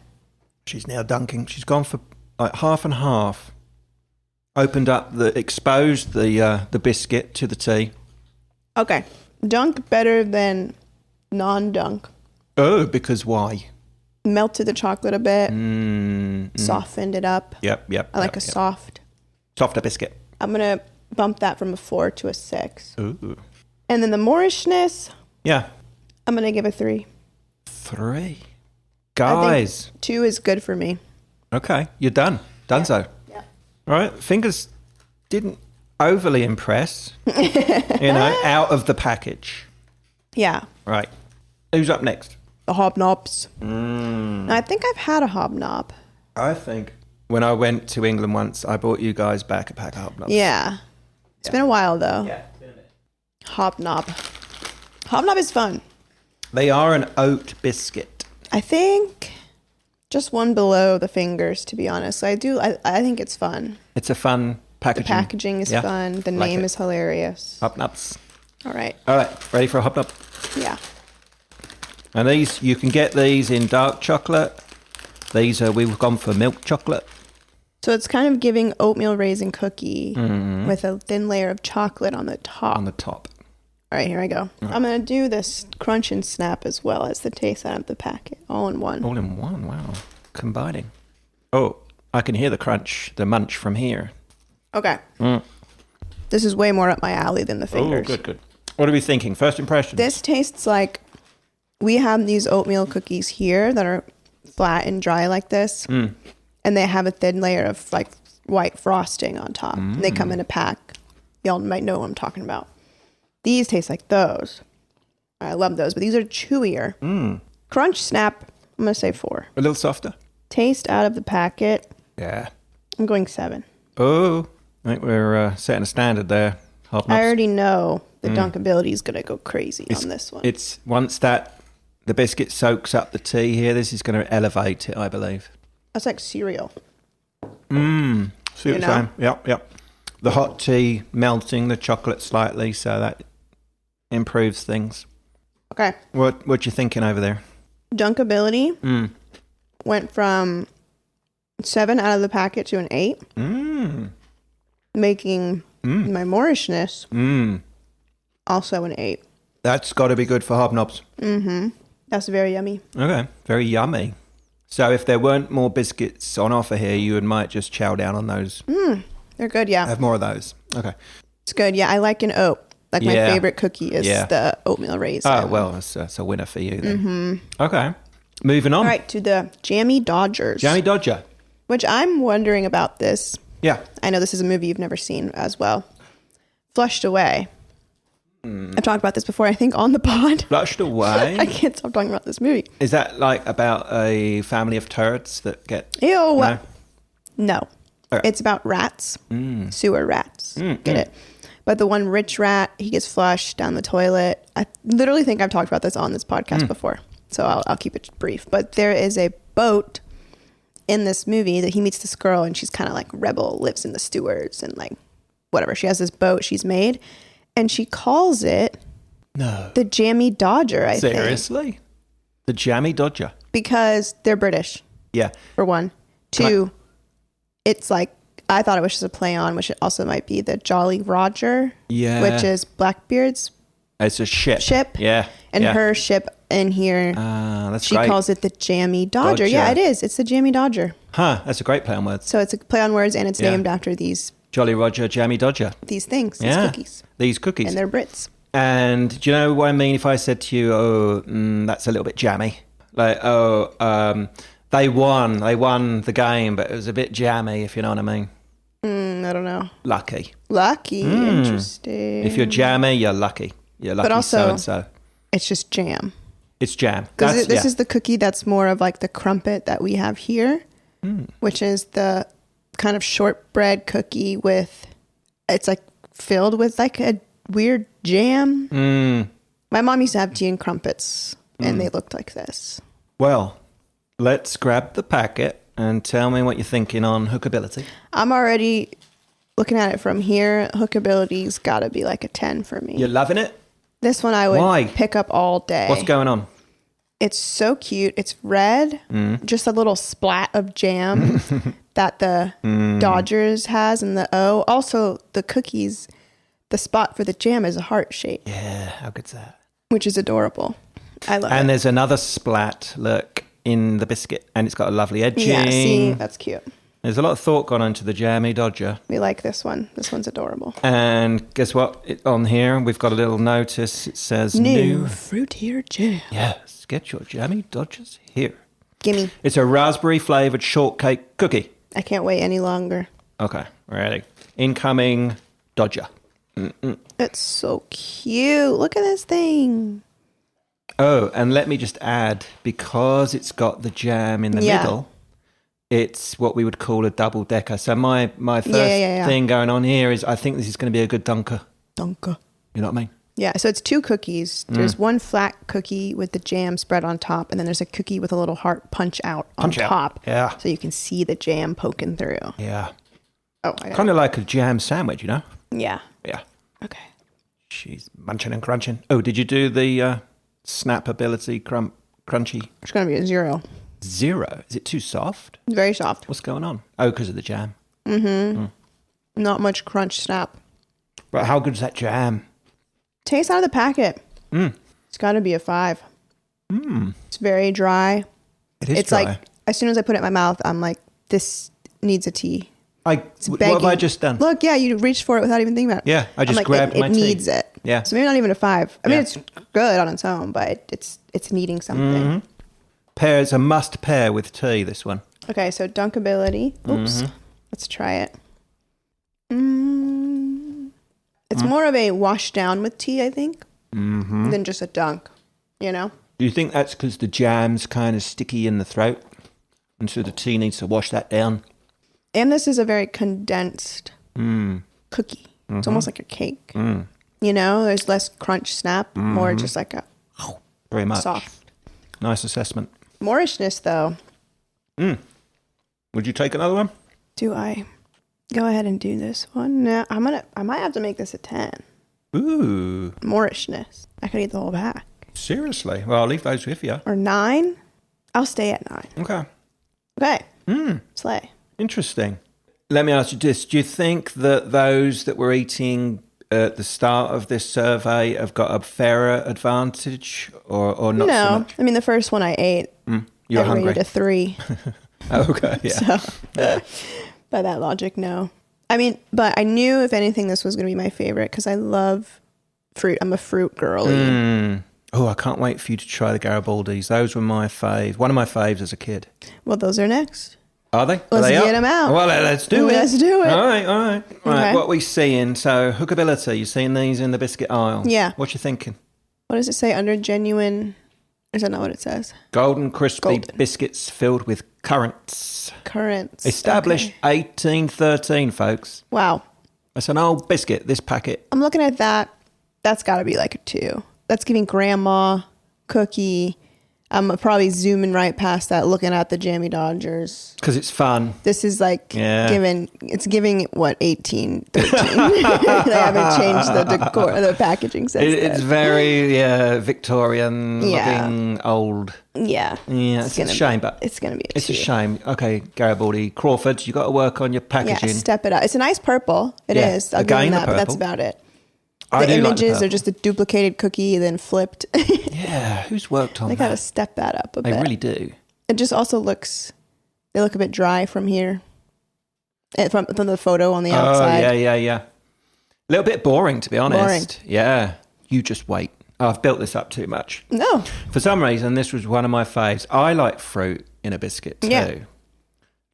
She's now dunking. She's gone for like half and half. Exposed the biscuit to the tea. Okay. Dunk better than non-dunk. Oh, because why? Melted the chocolate a bit. Softened it up. Yep. I like softer biscuit. I'm going to bump that from a 4 to a 6. Ooh. And then the Moorishness. Yeah. I'm going to give a 3. 3. Guys. 2 is good for me. Okay. You're done. Donezo. Yeah. All right. Fingers didn't overly impress, out of the package. Yeah. Right. Who's up next? The hobnobs. I think I've had a hobnob. I think when I went to England once, I brought you guys back a pack of hobnobs. Yeah. It's been a while, though. Yeah, it's been a bit. Hobnob. Hobnob is fun. They are an oat biscuit. I think just one below the fingers, to be honest. I think it's fun. It's a fun packaging. The packaging is fun. The name is hilarious. Hobnobs. All right. Ready for a hobnob? Yeah. And you can get these in dark chocolate. We've gone for milk chocolate. So it's kind of giving oatmeal raisin cookie with a thin layer of chocolate on the top. On the top. All right, here I go. Right. I'm going to do this crunch and snap as well as the taste out of the packet. All in one. All in one, wow. Combining. Oh, I can hear the munch from here. Okay. This is way more up my alley than the fingers. Oh, good. What are we thinking? First impressions? This tastes like we have these oatmeal cookies here that are flat and dry like this. And they have a thin layer of like white frosting on top. And they come in a pack. Y'all might know what I'm talking about. These taste like those. I love those, but these are chewier. Crunch Snap, I'm going to say 4. A little softer. Taste out of the packet. Yeah. I'm going 7. Oh, I think we're setting a standard there. I already know the dunkability is going to go crazy on this one. It's once that the biscuit soaks up the tea here, this is going to elevate it, I believe. That's like cereal. See what you're saying? Yep. The hot tea melting the chocolate slightly, so that improves things. Okay. What you thinking over there? Dunkability went from 7 out of the packet to an 8. Making my Moorishness also an 8. That's got to be good for Hobnobs. That's very yummy. Okay, very yummy. So if there weren't more biscuits on offer here, you might just chow down on those. They're good, yeah. Have more of those. Okay. It's good, yeah. I like an oat. Like my favorite cookie is the oatmeal raisin. Oh, well, that's a winner for you then. Okay. Moving on. All right, to the Jammy Dodgers. Jammy Dodger. Which I'm wondering about this. Yeah. I know this is a movie you've never seen as well. Flushed Away. I've talked about this before, I think, on the pod. Flushed Away? I can't stop talking about this movie. Is that like about a family of turds that get... Ew. No. Okay. It's about rats. Sewer rats. Get it? But the one rich rat, he gets flushed down the toilet. I literally think I've talked about this on this podcast before. So I'll keep it brief. But there is a boat in this movie that he meets this girl, and she's kind of like rebel, lives in the sewers and like whatever. She has this boat she's made, and she calls it the Jammy Dodger, I think. Seriously? The Jammy Dodger? Because they're British. Yeah. For one. 2, it's like, I thought it was just a play on, which it also might be the Jolly Roger. Yeah. Which is Blackbeard's It's a ship. Yeah. And her ship in here, that's she great. calls it the Jammy Dodger. Yeah, it is. It's the Jammy Dodger. Huh, that's a great play on words. So it's a play on words, and it's named after these Jolly Roger, Jammy Dodger. these things, these cookies. These cookies. And they're Brits. And do you know what I mean if I said to you, that's a little bit jammy? Like, they won the game, but it was a bit jammy, if you know what I mean. I don't know. Lucky. Interesting. If you're jammy, you're lucky. You're lucky, but also, so-and-so. It's just jam. It's jam. Because this is the cookie that's more of like the crumpet that we have here, which is the kind of shortbread cookie with, it's like filled with like a weird jam. My mom used to have tea and crumpets, and they looked like this. Well, let's grab the packet and tell me what you're thinking on hookability. I'm already looking at it from here. Hookability's got to be like a 10 for me. You're loving it? This one I would pick up all day. What's going on? It's so cute. It's red, just a little splat of jam that the Dodgers has and the O. Also, the cookies, the spot for the jam is a heart shape. Yeah, how good's that? Which is adorable. I love it. And there's another splat, look, in the biscuit, and it's got a lovely edging. Yeah, see, that's cute. There's a lot of thought gone into the Jammy Dodger. We like this one. This one's adorable. And guess what? On here, we've got a little notice. It says new fruitier jam. Yes, get your Jammy Dodgers here. Gimme. It's a raspberry flavored shortcake cookie. I can't wait any longer. Okay, ready. Incoming Dodger. It's so cute. Look at this thing. Oh, and let me just add, because it's got the jam in the middle, it's what we would call a double decker. So my first thing going on here is I think this is going to be a good dunker. Dunker. You know what I mean? Yeah, so it's 2 cookies. There's one flat cookie with the jam spread on top, and then there's a cookie with a little heart punch out on top. Yeah. So you can see the jam poking through. Yeah. Oh, kind of like a jam sandwich, you know? Yeah. Yeah. Okay. She's munching and crunching. Oh, did you do the snap ability crunchy? It's going to be a 0. 0? Is it too soft? Very soft. What's going on? Oh, because of the jam. Not much crunch snap. But how good is that jam? Taste out of the packet. It's got to be a 5. It's very dry. It's dry. Like, as soon as I put it in my mouth, I'm like, this needs a tea. What have I just done? Look, yeah, you reached for it without even thinking about it. Yeah, I just grabbed my tea. It needs it. Yeah. So maybe not even a 5. I mean, it's good on its own, but it's needing something. Mm-hmm. Pair is a must pair with tea, this one. Okay, so dunkability. Oops. Let's try it. It's more of a wash down with tea, I think, than just a dunk, you know? Do you think that's because the jam's kind of sticky in the throat? And so the tea needs to wash that down? And this is a very condensed cookie. It's almost like a cake. You know, there's less crunch snap, more just like a very much soft. Nice assessment. Moorishness, though. Would you take another one? Do I go ahead and do this one? No, I might have to make this a 10. Ooh. Moorishness. I could eat the whole pack. Seriously? Well, I'll leave those with you. Or 9? I'll stay at 9. Okay. Okay. Slay. Interesting. Let me ask you this. Do you think that those that were eating at the start of this survey have got a fairer advantage or not so much? I mean, the first one I ate, You're I hungry. rated a 3. Okay, yeah. So, by that logic, no. I mean, but I knew, if anything, this was going to be my favorite because I love fruit. I'm a fruit girly. Oh, I can't wait for you to try the Garibaldis. Those were my fave. One of my faves as a kid. Well, those are next. Are they? Let's get them out. Well, let's do it. Let's do it. All right. Okay. What are we seeing? So, hookability. You seeing these in the biscuit aisle? Yeah. What you thinking? What does it say under genuine? Is that not what it says? Golden crispy biscuits filled with currants. Currants. Established 1813, folks. Wow. That's an old biscuit, this packet. I'm looking at that. That's got to be like a 2. That's giving grandma cookie. I'm probably zooming right past that, looking at the Jammy Dodgers. Because it's fun. This is like giving 1813. They haven't changed the decor, the packaging since It's then. very Victorian looking old. Yeah. Yeah, it's a shame, but it's going to be a shame. Okay, Garibaldi. Crawford, you got to work on your packaging. Yeah, step it up. It's a nice purple. It is. I'll give them that, but that's about it. The images are just a duplicated cookie, then flipped. Yeah, who's worked on that? They got to step that up a bit. They really do. It just also they look a bit dry from here. From the photo on the outside. Oh, yeah. A little bit boring, to be honest. Yeah. You just wait. I've built this up too much. No. For some reason, this was one of my faves. I like fruit in a biscuit too. Yeah.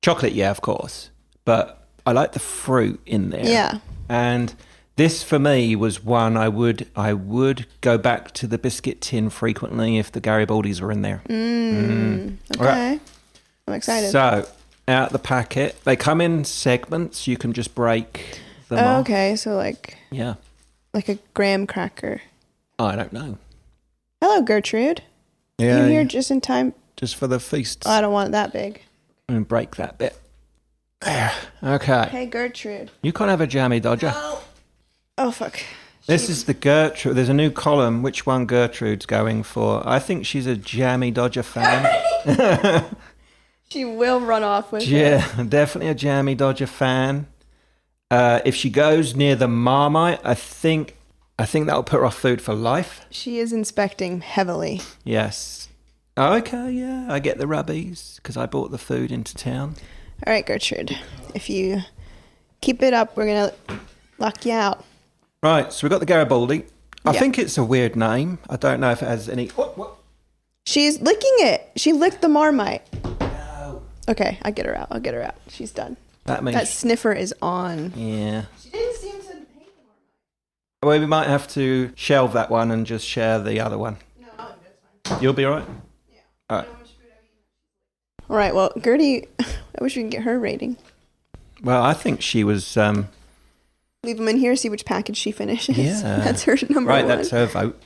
Chocolate, yeah, of course. But I like the fruit in there. Yeah. And this, for me, was one I would go back to the biscuit tin frequently if the Garibaldis were in there. Okay. Right. I'm excited. So, out the packet. They come in segments. You can just break them off. Okay, so like a graham cracker. I don't know. Hello, Gertrude. Yeah. You here just in time? Just for the feasts. Oh, I don't want it that big. And break that bit. There. Okay. Hey, Gertrude. You can't have a Jammy Dodger. No. Oh, fuck. This is the Gertrude. There's a new column. Which one Gertrude's going for? I think she's a Jammy Dodger fan. She will run off with it. Yeah, definitely a Jammy Dodger fan. If she goes near the Marmite, I think that'll put her off food for life. She is inspecting heavily. Yes. Okay, yeah. I get the rubbies because I bought the food into town. All right, Gertrude. If you keep it up, we're going to lock you out. Right, so we've got the Garibaldi. I think it's a weird name. I don't know if it has any... What? She's licking it. She licked the Marmite. No. Okay, I'll get her out. She's done. That means... That sniffer is on. Yeah. She didn't seem to hate the Marmite. Well, we might have to shelve that one and just share the other one. No, that's fine. You'll be all right? Yeah. All right. All right, well, Gertie, I wish we could get her rating. Well, I think she was... Leave them in here, see which package she finishes. Yeah. That's her number right, one. that's her vote.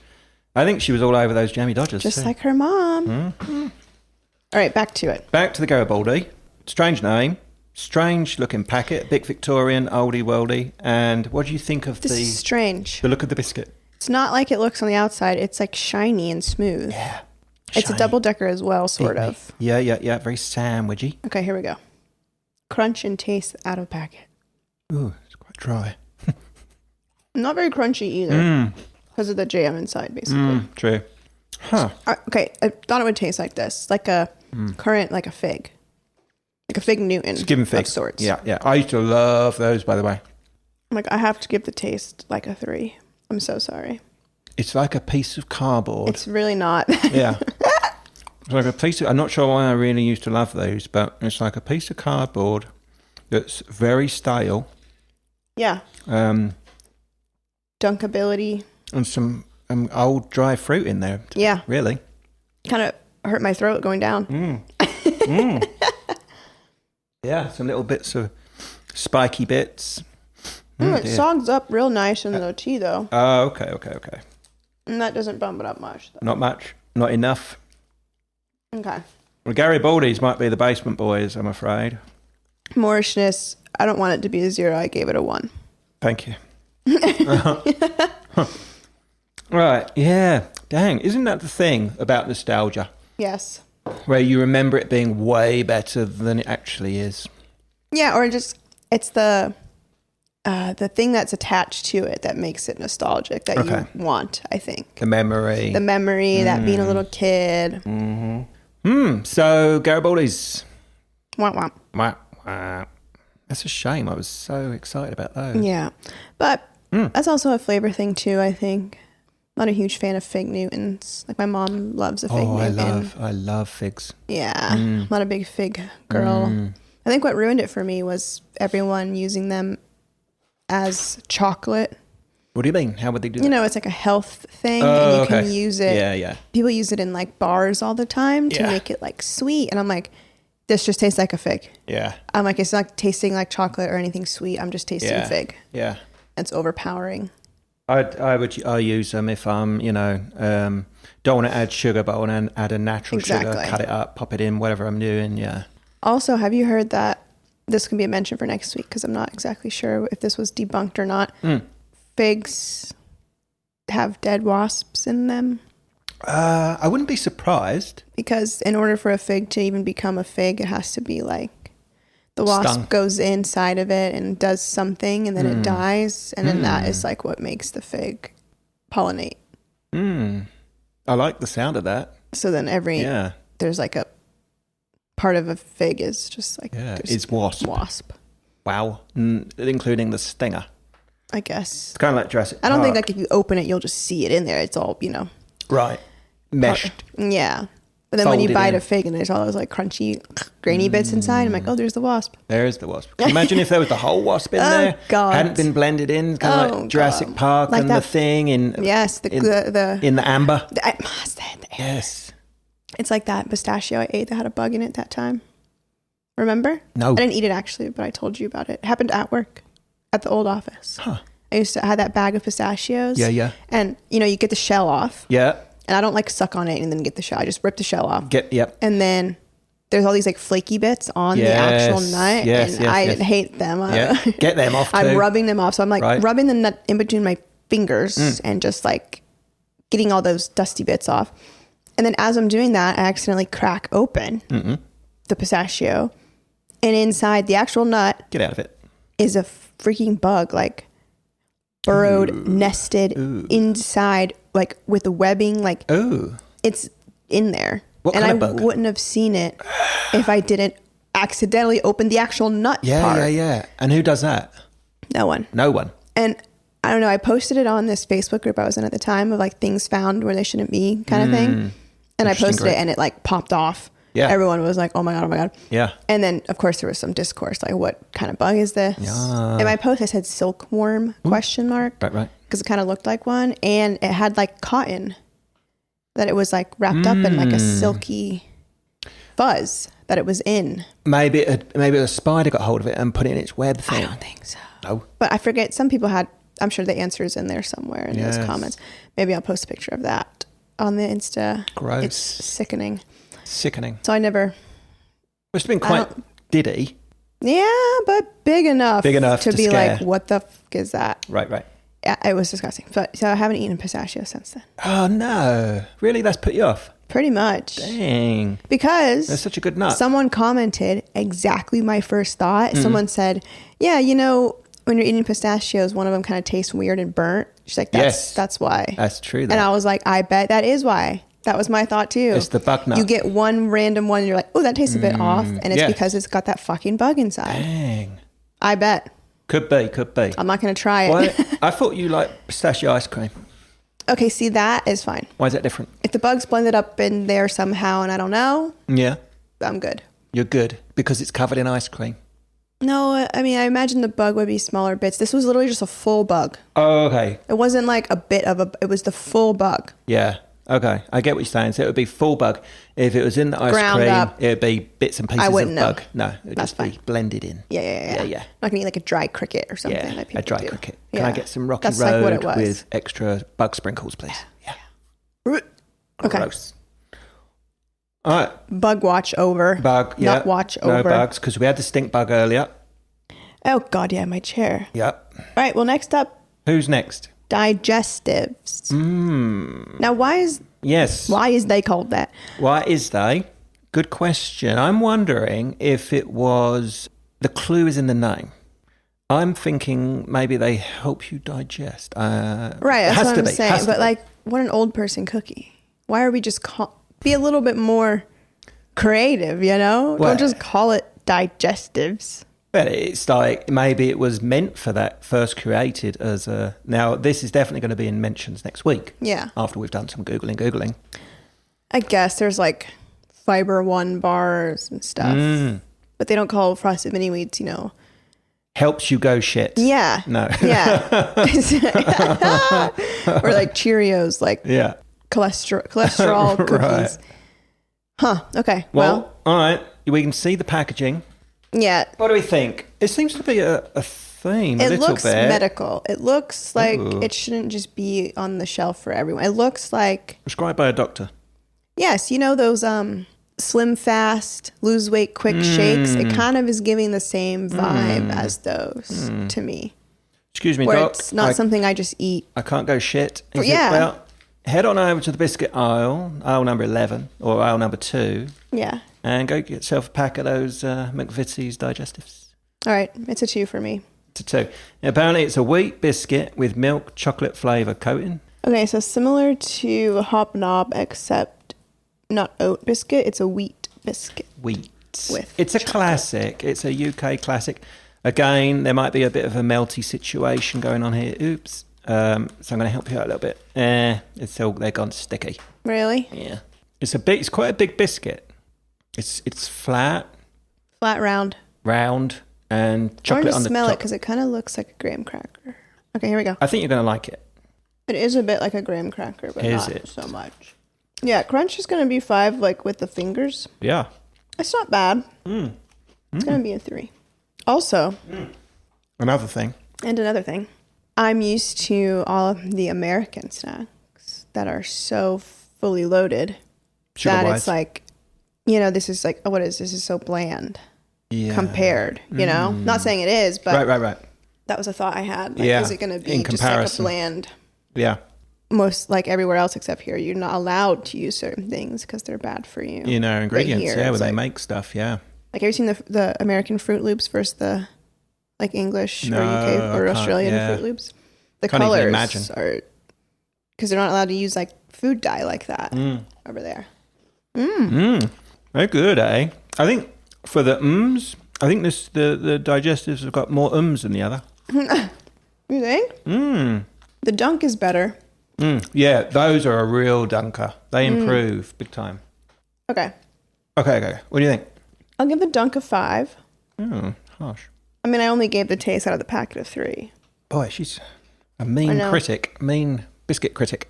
I think she was all over those Jammy Dodgers. Just too. like her mom. Mm-hmm. All right, back to it. Back to the Garibaldi. Strange name. Strange looking packet. Big Victorian, oldie worldy. And what do you think of This is strange. the look of the biscuit? It's not like it looks on the outside. It's like shiny and smooth. Yeah. It's a double decker as well, sort of. Yeah. Very sandwichy. Okay, here we go. Crunch and taste out of packet. Ooh, it's quite dry. Not very crunchy either. Because of the jam inside, basically. True. Huh. Okay, I thought it would taste like this. Like a currant, like a fig. Like a Fig Newton of sorts. Yeah, yeah. I used to love those, by the way. I'm like, I have to give the taste like a 3. I'm so sorry. It's like a piece of cardboard. It's really not. Yeah. It's like a piece of, I'm not sure why I really used to love those, but it's like a piece of cardboard that's very stale. Yeah. Dunkability. And some old dry fruit in there. Yeah. Really. Kind of hurt my throat going down. Yeah, some little bits of spiky bits. It sogs up real nice in the tea, though. Oh, okay. And that doesn't bump it up much, though. Not much. Not enough. Okay. Well, Garibaldi's might be the Basement Boys, I'm afraid. Moorishness, I don't want it to be a 0. I gave it a 1. Thank you. Right, yeah. Dang, isn't that the thing about nostalgia? Yes. Where you remember it being way better than it actually is. Yeah, or just, it's the thing that's attached to it that makes it nostalgic, that you want, I think. The memory. That being a little kid. So, Garibaldi's. Womp womp. Wah, wah. That's a shame. I was so excited about those. Yeah. But that's also a flavor thing, too, I think. Not a huge fan of Fig Newtons. Like, my mom loves a Fig Newton. I love figs. Yeah. I'm not a big fig girl. I think what ruined it for me was everyone using them as chocolate. What do you mean? How would they do that? You know, it's like a health thing, and you can use it. Yeah. People use it in like bars all the time to make it like sweet, and I'm like, this just tastes like a fig. Yeah. I'm like, it's not tasting like chocolate or anything sweet. I'm just tasting fig. Yeah. It's overpowering. I use them if I'm, don't want to add sugar, but I want to add a natural sugar, cut it up, pop it in, whatever I'm doing. Yeah. Also, have you heard that this can be a mention for next week? Because I'm not exactly sure if this was debunked or not. Figs have dead wasps in them. I wouldn't be surprised. Because in order for a fig to even become a fig, it has to be like the wasp goes inside of it and does something, and then it dies, and then that is like what makes the fig pollinate. I like the sound of that. So then there's like a part of a fig is just like it's wasp. Wow, including the stinger. I guess it's kind of like Jurassic Park. I don't think like if you open it, you'll just see it in there. It's all right, meshed. Yeah. But then when you bite a fig and there's all those like crunchy, grainy bits inside, I'm like, oh, there's the wasp. There is the wasp. Can you imagine if there was the whole wasp in there? God. Hadn't been blended in, kind of like Jurassic Park like and the thing in the in the amber. Yes. It's like that pistachio I ate that had a bug in it that time. Remember? No. I didn't eat it actually, but I told you about it. It happened at work, at the old office. Huh. I had that bag of pistachios. Yeah. And you get the shell off. Yeah. And I don't like suck on it and then get the shell. I just rip the shell off. Yep. And then there's all these like flaky bits on the actual nut. And I hate them. Get them off too. I'm rubbing them off. So I'm like rubbing the nut in between my fingers and just like getting all those dusty bits off. And then as I'm doing that, I accidentally crack open the pistachio. And inside the actual nut. Get out of it. Is a freaking bug, like burrowed, nested inside, like with the webbing, like it's in there. What kind of bug? I wouldn't have seen it if I didn't accidentally open the actual nut part. Yeah. And who does that? No one. And I don't know, I posted it on this Facebook group I was in at the time of like things found where they shouldn't be kind of thing. And I posted it and it like popped off. Yeah. Everyone was like, oh my God. Yeah. And then, of course, there was some discourse, like, what kind of bug is this? Yeah. In my post, I said silkworm, question mark. Right. Because it kind of looked like one. And it had, like, cotton. That it was, like, wrapped up in, like, a silky fuzz that it was in. Maybe a spider got hold of it and put it in its web thing. I don't think so. No. But I forget, some people had, I'm sure the answer is in there somewhere in those comments. Maybe I'll post a picture of that on the Insta. Gross. It's sickening. So I never... Must have been quite diddy. Yeah, but big enough to be scare. like, what the fuck is that? Right. Yeah, it was disgusting. So I haven't eaten pistachio since then. Oh, no. Really? That's put you off? Pretty much. Dang. Because... That's such a good nut. Someone commented exactly my first thought. Someone said, yeah, when you're eating pistachios, one of them kind of tastes weird and burnt. She's like, that's why. That's true, though. And I was like, I bet that is why. That was my thought too. It's the bug nut. You get one random one and you're like, oh, that tastes a bit off. And it's because it's got that fucking bug inside. Dang. I bet. Could be. I'm not going to try it. Why, I thought you liked pistachio ice cream. Okay, see, that is fine. Why is that different? If the bug's blended up in there somehow and I don't know, yeah, I'm good. You're good because it's covered in ice cream. No, I mean, I imagine the bug would be smaller bits. This was literally just a full bug. Oh, okay. It wasn't like a bit of it was the full bug. Yeah. Okay, I get what you're saying. So it would be full bug. If it was in the ice Ground cream, up. it would be bits and pieces I wouldn't of know. bug. No, it would That's just be fine. blended in. Yeah. I'm not going to eat like a dry cricket or something. Yeah, like people a dry do. cricket. Yeah. Can I get some Rocky That's like what it Road was. with extra bug sprinkles, please? Yeah. Okay. Gross. All right. Bug watch over. Bug, yeah. Not watch No over. bugs, because we had the stink bug earlier. Oh, God, yeah, my chair. Yep. All right, well, next up, Who's next? digestives. Now, why is Yes. they called that? Why is they? Good question. I'm wondering if it was the clue is in the name. I'm thinking maybe they help you digest. Right, it that's has what to I'm be, saying. has to But be. like, what an old person cookie. Why are we just be a little bit more creative, you know? Well- Don't just call it digestives. But it's like maybe it was meant for that, first created as a. Now, this is definitely going to be in mentions next week. Yeah. After we've done some Googling. I guess there's like Fiber One bars and stuff. But they don't call frosted mini wheats, you know. Helps you go shit. Yeah. No. Yeah. Or like Cheerios, like Yeah. cholesterol cookies. Right. Huh. Okay. Well, all right. We can see the packaging. Yeah. What do we think? It seems to be a theme a It little looks bit. medical. It looks like Ooh. it shouldn't just be on the shelf for everyone. It looks like, Prescribed by a doctor. yes, you know those slim fast, lose weight quick shakes? It kind of is giving the same vibe as those to me. Excuse me, Where doc. it's not something I just eat. I can't go shit. Yeah. Well, head on over to the biscuit aisle number 11 or aisle number 2, Yeah. and go get yourself a pack of those McVitie's digestives. All right. It's a 2 for me. It's a 2. Apparently, it's a wheat biscuit with milk chocolate flavour coating. Okay, so similar to Hobnob, except not oat biscuit. It's a wheat biscuit. Wheat. With It's a chocolate. classic. It's a UK classic. Again, there might be a bit of a melty situation going on here. Oops. So I'm going to help you out a little bit. They're gone sticky. Really? Yeah. It's quite a big biscuit. It's flat, Flat round. round, and I want chocolate to on the smell it top. because it kind of looks like a graham cracker. Okay, here we go. I think you're going to like it. It is a bit like a graham cracker, but Is not it? so much. Yeah, crunch is going to be 5, like with the fingers. Yeah. It's not bad. It's going to be a 3. Also, Another thing. and another thing, I'm used to all of the American snacks that are so fully loaded that Sugar-wise. it's like, you know, this is like, oh, what is this? Is so bland Yeah. compared, you know? Not saying it is, but Right. that was a thought I had. Like, Yeah, is it going to be in just like a comparison. bland, Yeah. most like everywhere else except here, you're not allowed to use certain things because they're bad for you. You know, ingredients. here, Yeah, it's when they like- make stuff. Yeah. Like, have you seen the American Fruit Loops versus the like English No, or UK I or can't, Australian yeah. Fruit Loops? The Can't even colors imagine. are because they're not allowed to use like food dye like that over there. Very good, eh? I think for the I think the digestives have got more than the other. You think? The Dunk is better. Yeah, those are a real dunker. They improve big time. Okay, Okay. What do you think? I'll give the Dunk a 5. Oh, harsh. I mean, I only gave the taste out of the packet a 3. Boy, she's a I mean know. critic. Mean biscuit critic.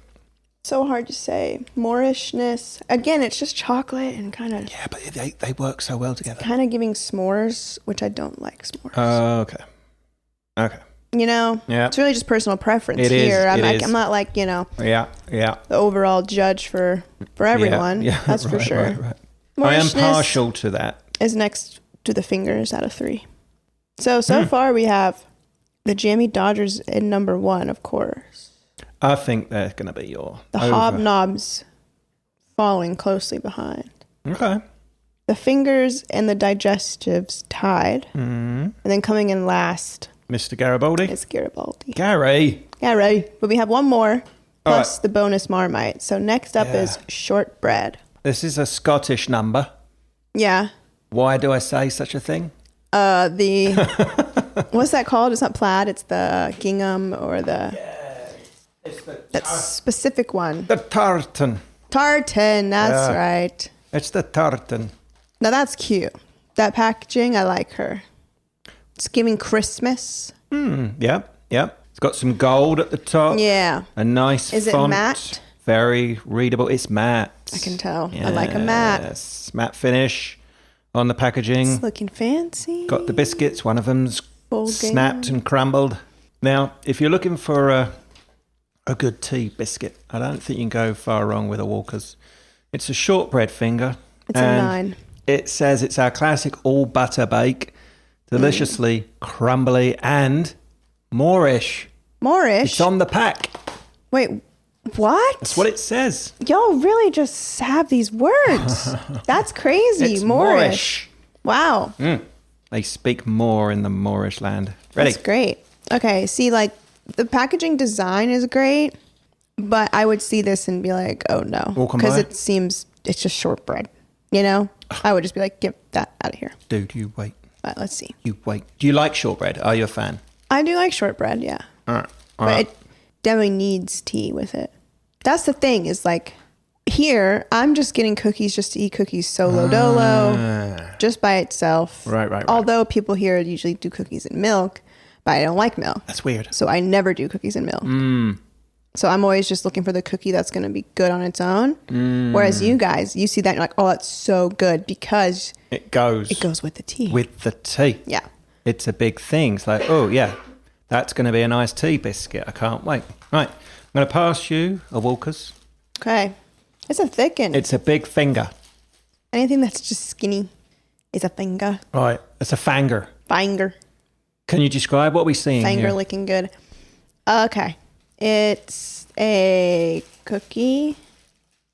So hard to say. Moorishness. Again, it's just chocolate and kind Yeah, but they work so well together. of giving s'mores, which I don't like s'mores. Okay. You know, Yeah. it's really just personal preference It is, here. it is. I'm not like, you know, Yeah. the overall judge for everyone. Yeah, That's for right, sure. right. I am Moorishness partial to that. is next to the fingers out of 3. So far we have the Jammy Dodgers in number 1, of course. I think they're going to be your The over. Hobnobs following closely behind. Okay. The fingers and the digestives tied. And then coming in last Mr. Garibaldi. is Garibaldi. Gary. Yeah, right. But we have one more. plus the bonus Marmite. So next up is shortbread. This is a Scottish number. Yeah. Why do I say such a thing? What's that called? It's not plaid. It's the gingham or the... It's that specific one. The tartan. Tartan, that's right. It's the tartan. Now that's cute. That packaging, I like her. It's giving Christmas. Yep. It's got some gold at the top. Yeah. A nice font. Is it matte? Very readable. It's matte. I can tell. Yes. I like a matte. Yes, matte finish on the packaging. It's looking fancy. Got the biscuits. One of them's snapped and crumbled. Now, if you're looking for a good tea biscuit, I don't think you can go far wrong with a Walker's. It's a shortbread finger. It's a 9. It says it's our classic all butter bake, deliciously crumbly and Moorish. Moorish? It's on the pack. Wait, what? That's what it says. Y'all really just have these words. That's crazy. It's Moorish. Wow. They speak more in the Moorish land. Ready? That's great. Okay, see, like, the packaging design is great, but I would see this and be like, oh no. Because it seems, it's just shortbread. You know? I would just be like, get that out of here. Dude, you wait. But let's see. You wait. Do you like shortbread? Are you a fan? I do like shortbread, yeah. All right. But it definitely needs tea with it. That's the thing is like, here, I'm just getting cookies just to eat cookies solo dolo, just by itself. Right. Although people here usually do cookies in milk, but I don't like milk. That's weird. So I never do cookies in milk. So I'm always just looking for the cookie that's going to be good on its own. Whereas you guys, you see that and you're like, oh, that's so good because it goes with the tea. With the tea. Yeah. It's a big thing. It's like, oh, yeah, that's going to be a nice tea biscuit. I can't wait. Right. I'm going to pass you a Walker's. Okay. It's a thick one. It's a big finger. Anything that's just skinny is a finger. Right. It's a fanger. Finger. Can you describe what we're seeing Finger here? looking good. Okay. It's a cookie.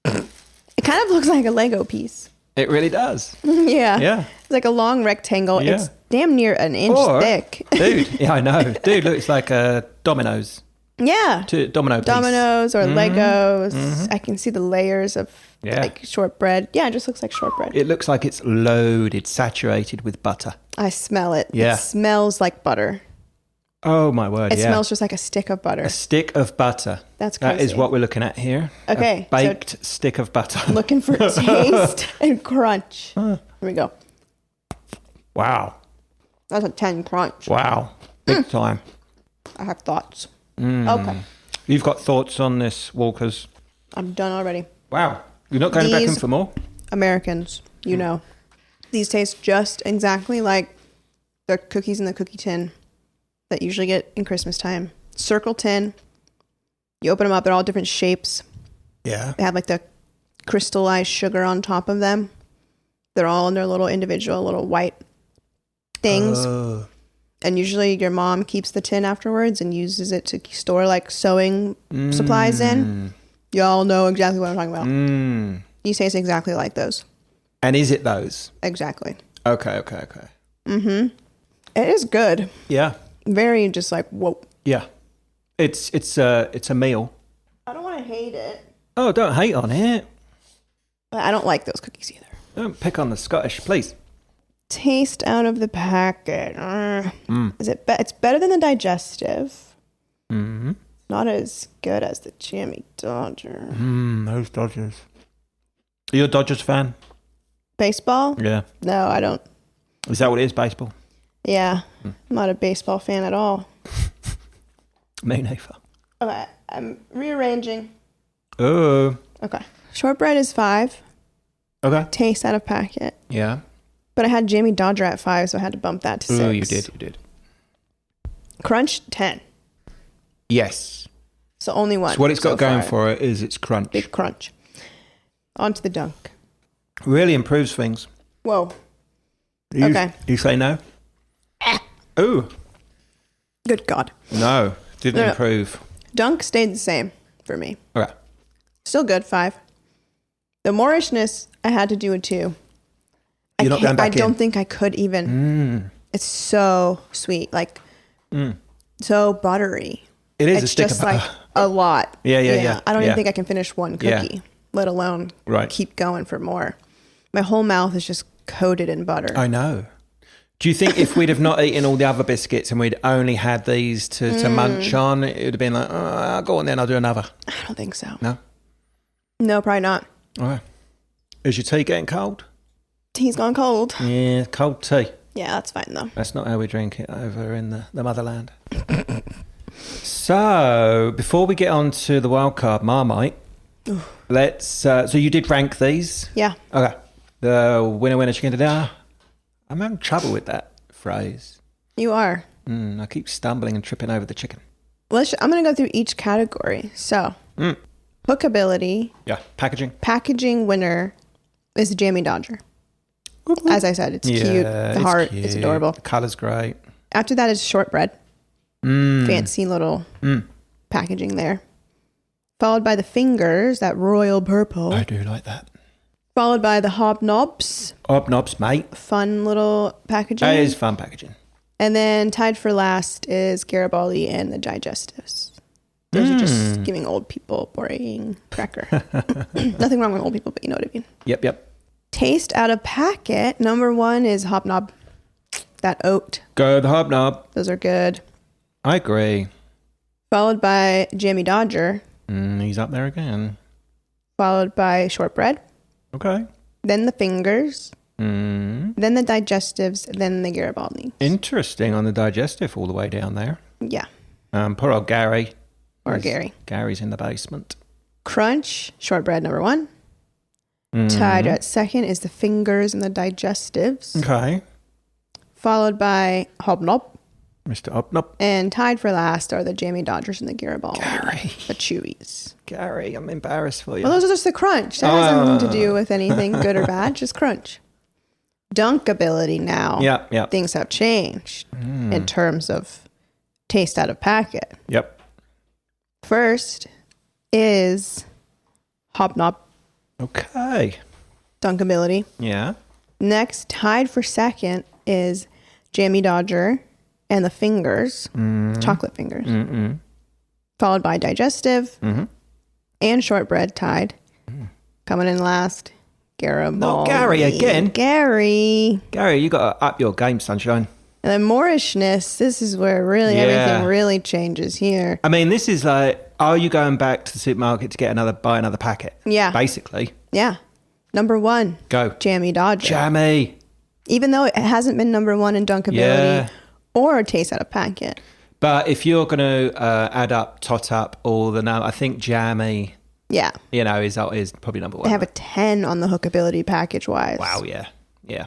It kind of looks like a Lego piece. It really does. Yeah. It's like a long rectangle. Yeah. It's damn near an inch thick. Dude, yeah, I know. Dude, look, it's like Dominoes. Yeah. Domino piece. Dominoes or Legos. I can see the layers of like shortbread. Yeah, it just looks like shortbread. It looks like it's loaded, saturated with butter. I smell it. Yeah. It smells like butter. Oh, my word, It smells just like a stick of butter. A stick of butter. That's crazy. That is what we're looking at here. Okay. A baked stick of butter. Looking for taste and crunch. Here we go. Wow. That's a 10 crunch. Wow. Big time. I have thoughts. Okay. You've got thoughts on this, Walker's? I'm done already. Wow. You're not going back in for more? Americans, you know. These taste just exactly like the cookies in the cookie tin that you usually get in Christmas time. Circle tin. You open them up. They're all different shapes. Yeah. They have like the crystallized sugar on top of them. They're all in their little individual little white things. And usually your mom keeps the tin afterwards and uses it to store like sewing supplies in. Y'all know exactly what I'm talking about. These taste exactly like those. And is it those? Exactly. Okay. It is good. Yeah. Very just like, whoa. Yeah. It's a meal. I don't want to hate it. Oh, don't hate on it. But I don't like those cookies either. Don't pick on the Scottish, please. Taste out of the packet. Is it? It's better than the digestive. Not as good as the Jammy Dodger. Those Dodgers. Are you a Dodgers fan? Baseball? Yeah. No, I don't. Is that what it is, baseball? Yeah. I'm not a baseball fan at all. Me neither. Okay, I'm rearranging. Oh. Okay. Shortbread is 5. Okay. Taste out of packet. Yeah. But I had Jammy Dodger at 5, so I had to bump that to 6. Oh, you did. Crunch, 10. Yes. So only one. So what it's got going for it is its crunch. Big crunch. On to the dunk. Really improves things. Whoa. Okay. You say no? Ooh. Good God. No. Didn't improve. Dunk stayed the same for me. Okay. Still good, 5. The Moorishness, I had to do a 2. You're not going back in? I don't think I could even. It's so sweet. Like, so buttery. It is it's a stick just of like a lot. Yeah. I don't even think I can finish one cookie, let alone keep going for more. My whole mouth is just coated in butter. I know. Do you think if we'd have not eaten all the other biscuits and we'd only had these to munch on, it would have been like, oh, go on then, I'll do another? I don't think so. No? No, probably not. All right. Is your tea getting cold? Tea's gone cold. Yeah, cold tea. Yeah, that's fine though. That's not how we drink it over in the motherland. So, before we get on to the wildcard Marmite, let's... so you did rank these? Yeah. Okay. The winner, chicken dinner. I'm having trouble with that phrase. You are. I keep stumbling and tripping over the chicken. I'm going to go through each category. So, hookability. Yeah, packaging. Packaging winner is the Jammy Dodger. As I said, it's cute. The heart, it's adorable. The colour's great. After that is shortbread. Fancy little packaging there. Followed by the fingers, that royal purple. I do like that. Followed by the hobnobs. Hobnobs, mate. Fun little packaging. It is fun packaging. And then tied for last is Garibaldi and the digestives. Those are just giving old people boring cracker. Nothing wrong with old people, but you know what I mean. Yep. Taste out of packet. Number 1 is hobnob. That oat. Go the hobnob. Those are good. I agree. Followed by Jammy Dodger. He's up there again. Followed by shortbread. Okay. Then the fingers. Then the digestives. Then the Garibaldi. Interesting on the digestive all the way down there. Yeah. Poor old Gary. Or Gary. Gary's in the basement. Crunch. Shortbread number 1. Tied at second is the fingers and the digestives. Okay. Followed by hobnob. Mr. Hobnob. And tied for last are the Jammy Dodgers and the Garibaldi. Gary. The Chewies. Gary, I'm embarrassed for you. Well, those are just the crunch. That has nothing to do with anything good or bad. Just crunch. Dunkability now. Yeah. Things have changed in terms of taste out of packet. Yep. First is hobnob. Okay. Dunkability. Yeah. Next, tied for second is Jammy Dodger and the fingers, chocolate fingers. Followed by digestive and shortbread tied. Coming in last, Garibaldi. Not Gary again. Gary, you got to up your game, sunshine. And then Moorishness, this is where really everything really changes here. I mean, this is like, are you going back to the supermarket to buy another packet? Yeah. Basically. Yeah. Number 1. Go. Jammy Dodger. Jammy. Even though it hasn't been number 1 in dunkability or taste out of packet. But if you're going to tot up all the I think Jammy, is probably number 1. They have a 10 on the hookability package wise. Wow, yeah.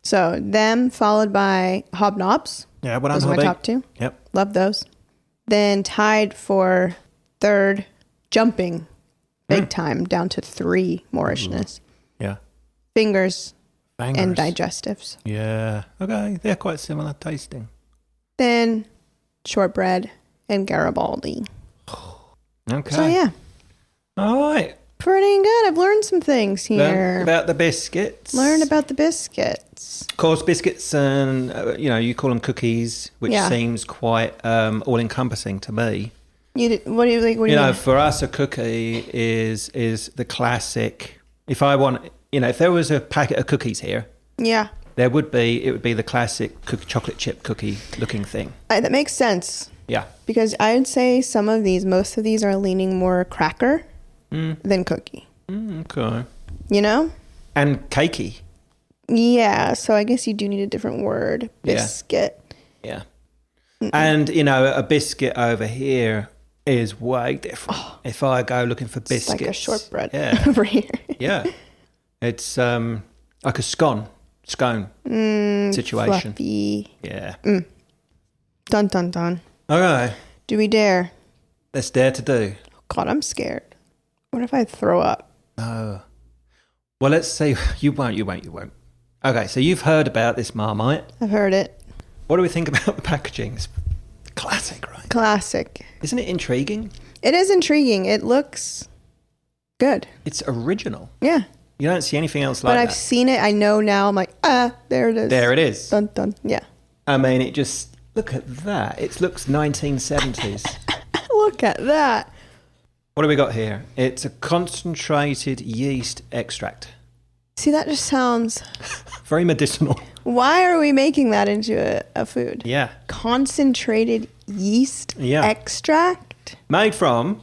So them followed by hobnobs. Yeah, those are my top 2. Yep. Love those. Then tied for third, jumping big time down to 3 Moorishness. Yeah. Fingers and digestives. Yeah. Okay. They're quite similar tasting. Then shortbread and Garibaldi. Okay. So yeah. All right. Pretty good. I've learned some things here. Learned about the biscuits. Of course, biscuits and, you call them cookies, which seems quite all-encompassing to me. What do you like? What do you mean? For us, a cookie is the classic. If I want, if there was a packet of cookies here, it would be the classic chocolate chip cookie looking thing. That makes sense. Yeah. Because I would say most of these are leaning more cracker than cookie. Okay. And cakey. Yeah, so I guess you do need a different word. Biscuit. Yeah. And, a biscuit over here is way different. If I go looking for biscuits. It's like a shortbread over here. Yeah. It's like a scone situation. Fluffy. Yeah. Dun, dun, dun. Okay. Do we dare? Let's dare to do. God, I'm scared. What if I throw up? Oh. Well, let's say you won't. Okay, so you've heard about this Marmite. I've heard it. What do we think about the packaging? It's classic, right? Classic. Isn't it intriguing? It is intriguing. It looks good. It's original. Yeah. You don't see anything else like that. But I've seen it. I know now. I'm like, there it is. There it is. Dun, dun. Yeah. I mean, look at that. It looks 1970s. Look at that. What do we got here? It's a concentrated yeast extract. See, that just sounds... Very medicinal. Why are we making that into a food? Yeah. Concentrated yeast extract? Made from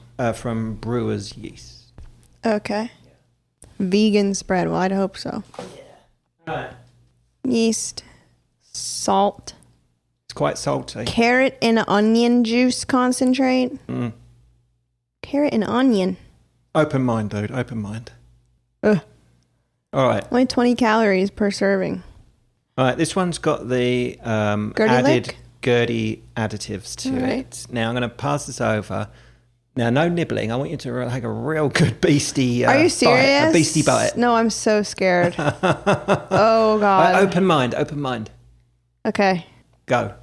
brewer's yeast. Okay. Vegan spread. Well, I'd hope so. Yeah. Right. Yeast. Salt. It's quite salty. Carrot and onion juice concentrate. Carrot and onion. Open mind, dude. Open mind. Ugh. All right. Only 20 calories per serving. All right. This one's got the added Gertie additives to it. Now I'm going to pass this over. Now, no nibbling. I want you to take a real good beastie. Are you serious? Bite, a beastie bite. No, I'm so scared. Oh, God. Open mind. Open mind. Okay. Go.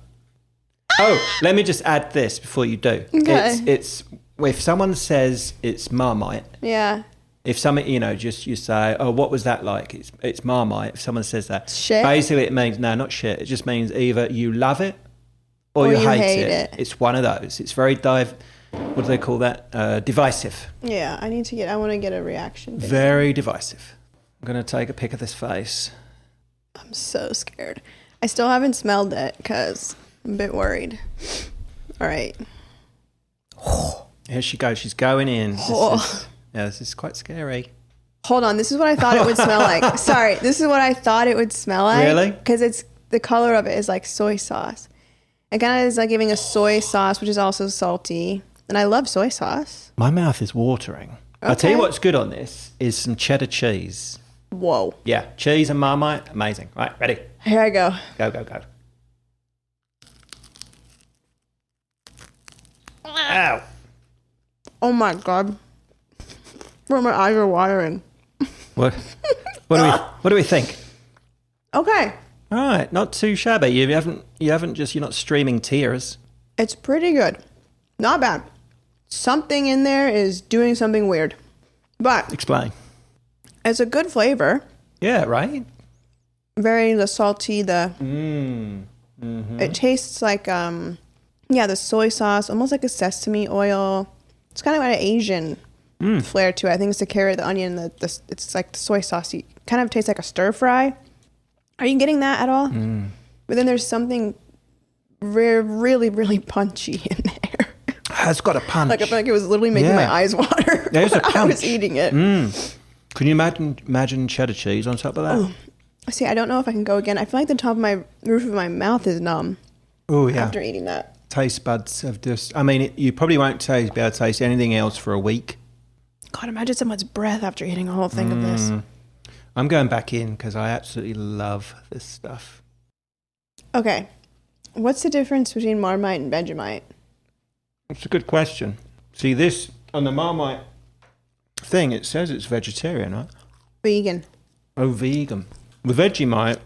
Oh, let me just add this before you do. Okay. It's if someone says it's Marmite. Yeah. If someone, you say, oh, what was that like? It's Marmite. If someone says that. Shit. Basically, it means, no, not shit. It just means either you love it or you hate it. It's one of those. It's very what do they call that? Divisive. Yeah, I want to get a reaction. Very divisive. I'm going to take a pic of this face. I'm so scared. I still haven't smelled it because I'm a bit worried. All right. Here she goes. She's going in. This is quite scary. Hold on. This is what I thought it would smell like. Sorry. This is what I thought it would smell like. Really? Because it's the color of it is like soy sauce. It kind of is like giving a soy sauce, which is also salty. And I love soy sauce. My mouth is watering. Okay. I'll tell you what's good on this is some cheddar cheese. Whoa. Yeah. Cheese and Marmite. Amazing. Right. Ready? Here I go. Go, go, go. Ow. Oh my God. Bro, my eyes are watering. What do we think? Okay. All right, not too shabby. You're not streaming tears. It's pretty good. Not bad. Something in there is doing something weird. But Explain. It's a good flavor. Yeah, right? Very salty, it tastes like the soy sauce, almost like a sesame oil. It's kind of got an Asian flair to it. I think it's the carrot, the onion, it's like the soy sauce. It kind of tastes like a stir fry. Are you getting that at all? But then there's something really, really punchy in there. It's got a punch. Like I feel like it was literally making my eyes water There's a punch. I was eating it. Can you imagine cheddar cheese on top of that? Ooh. See, I don't know if I can go again. I feel like the top of my roof of my mouth is numb. Oh yeah. After eating that. Taste buds have just... I mean, you probably won't be able to taste anything else for a week. God, imagine someone's breath after eating a whole thing of this. I'm going back in because I absolutely love this stuff. Okay. What's the difference between Marmite and Vegemite? That's a good question. See, this, on the Marmite thing, it says it's vegetarian, right? Vegan. Oh, vegan. The Vegemite,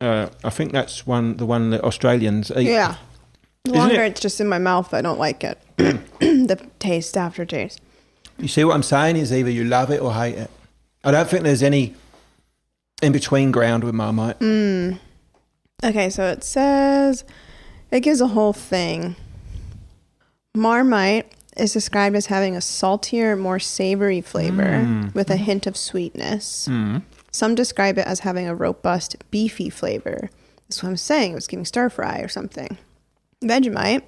I think that's the one that Australians eat. Yeah. The longer it's just in my mouth, I don't like it. The aftertaste. You see what I'm saying is either you love it or hate it. I don't think there's any in-between ground with Marmite. Okay, so it says, it gives a whole thing. Marmite is described as having a saltier, more savory flavor with a hint of sweetness. Some describe it as having a robust, beefy flavor. That's what I'm saying. It was giving stir fry or something. Vegemite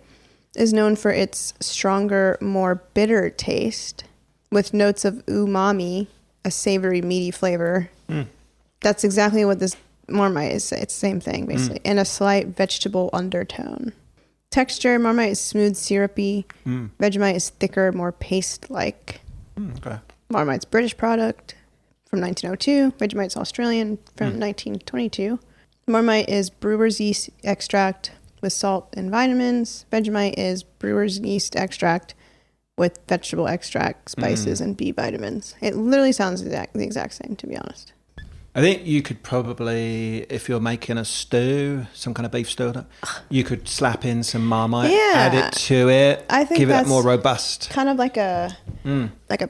is known for its stronger, more bitter taste with notes of umami, a savory, meaty flavor. That's exactly what this Marmite is. It's the same thing, basically. And a slight vegetable undertone. Texture, Marmite is smooth, syrupy. Vegemite is thicker, more paste-like. Okay. Marmite's British product from 1902. Vegemite's Australian from 1922. Marmite is brewer's yeast extract with salt and vitamins. Vegemite is brewer's yeast extract with vegetable extract, spices, and B vitamins. It literally sounds the exact same, to be honest. I think you could probably, if you're making a stew, some kind of beef stew, you could slap in some Marmite, add it to it, I think give it more robust. Kind of like a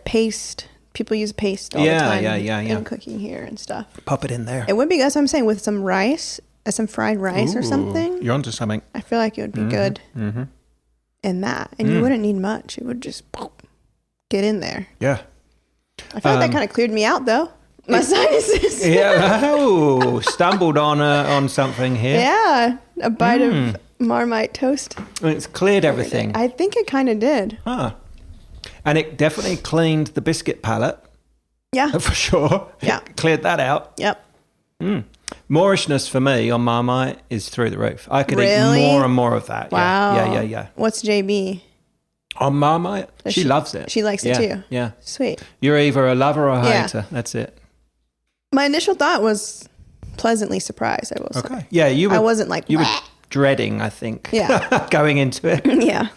paste. People use paste all the time in cooking here and stuff. Pop it in there. It would be, that's what I'm saying, with some rice, some fried rice or something. You're onto something. I feel like it would be good. in that. And you wouldn't need much. It would just get in there. Yeah. I feel like that kind of cleared me out, though. My sinuses. Yeah. Oh, stumbled on something here. Yeah. A bite of Marmite toast. It's cleared everything. I think it kind of did. Ah. And it definitely cleaned the biscuit palette. Yeah. For sure. Yeah. It cleared that out. Yep. Moorishness for me on Marmite is through the roof. I could eat more and more of that. Wow. Yeah. What's JB? On Marmite, she loves it. She likes it too. Yeah. Sweet. You're either a lover or a hater. That's it. My initial thought was pleasantly surprised, I will say. Okay. Yeah, I wasn't like, you were dreading, I think. Yeah. Going into it. Yeah.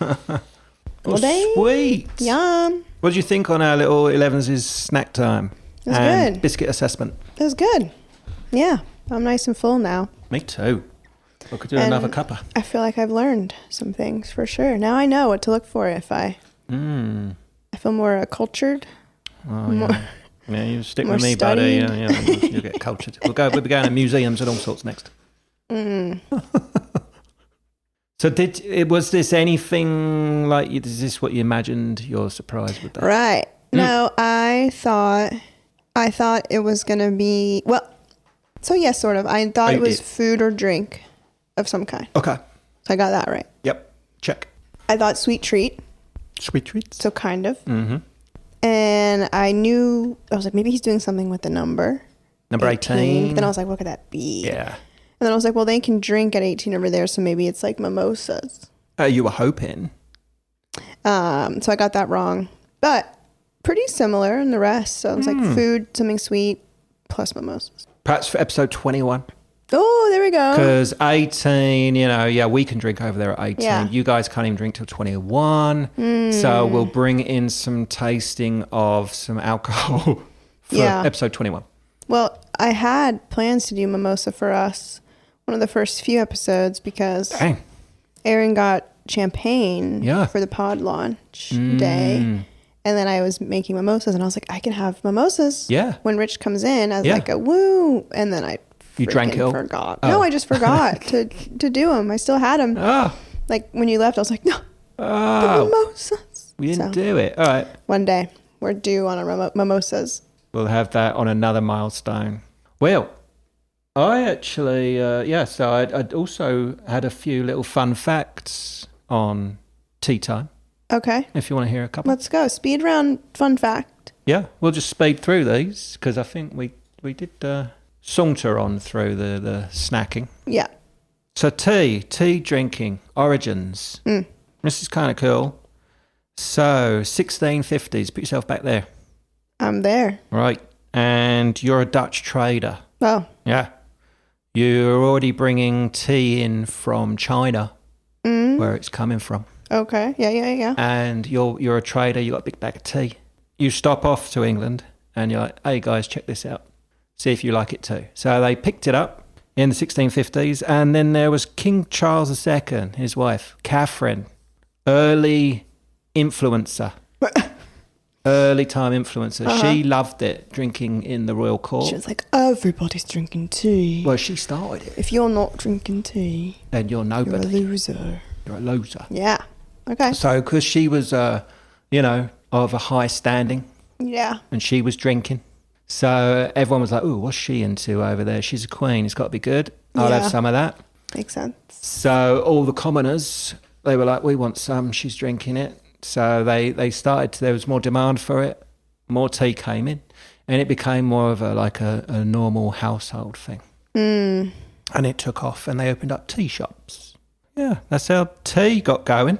Oh, sweet. Yum. What did you think on our little 11's snack time? It was and good. Biscuit assessment. It was good. Yeah. I'm nice and full now. Me too. I could do another cuppa. I feel like I've learned some things for sure. Now I know what to look for if I feel more cultured. Oh, more, yeah, you stick more with me, studied. buddy. Yeah, you'll get cultured. We'll be going to museums and all sorts next. So was this anything like, is this what you imagined? You're surprised with that? Right. No, I thought it was going to be, well, so yes, sort of. I thought it was food or drink of some kind. Okay. So I got that right. Yep. Check. I thought sweet treat. Sweet treats. So kind of. Mm-hmm. And I was like, maybe he's doing something with the number. Number 18. Then I was like, what could that be? Yeah. And then I was like, well, they can drink at 18 over there, so maybe it's like mimosas. You were hoping. So I got that wrong. But pretty similar in the rest. So it was like food, something sweet, plus mimosas. Perhaps for episode 21. Oh, there we go. Because 18, we can drink over there at 18. Yeah. You guys can't even drink till 21. So we'll bring in some tasting of some alcohol for episode 21. Well, I had plans to do mimosa for us one of the first few episodes because Aaron got champagne for the pod launch day. And then I was making mimosas and I was like, I can have mimosas when Rich comes in as like a woo. And then I drank it all? forgot. Oh. No, I just forgot to do them. I still had them. Oh. Like when you left, I was like, no, the mimosas. We didn't do it. All right. One day we're due on our mimosas. We'll have that on another milestone. Well, I actually, so I'd also had a few little fun facts on tea time. Okay. If you want to hear a couple. Let's go. Speed round fun fact. Yeah, we'll just speed through these because I think we did saunter on through the snacking. Yeah. So tea drinking, origins. This is kind of cool. So 1650s, put yourself back there. I'm there. Right. And you're a Dutch trader. Oh. Yeah. You're already bringing tea in from China, where it's coming from. Okay. Yeah. And you're a trader. You got a big bag of tea. You stop off to England, and you're like, "Hey guys, check this out. See if you like it too." So they picked it up in the 1650s, and then there was King Charles II, his wife, Catherine, early influencer. Early time influencer. She loved it, drinking in the royal court. She was like, everybody's drinking tea. Well, she started it. If you're not drinking tea, then you're nobody. You're a loser. You're a loser. Yeah. Okay. So, because she was, of a high standing. Yeah. And she was drinking. So everyone was like, "Ooh, what's she into over there? She's a queen. It's got to be good. I'll have some of that." Makes sense. So all the commoners, they were like, "We want some. She's drinking it." So they started, there was more demand for it, more tea came in, and it became more of a normal household thing. And it took off, and they opened up tea shops. Yeah, that's how tea got going.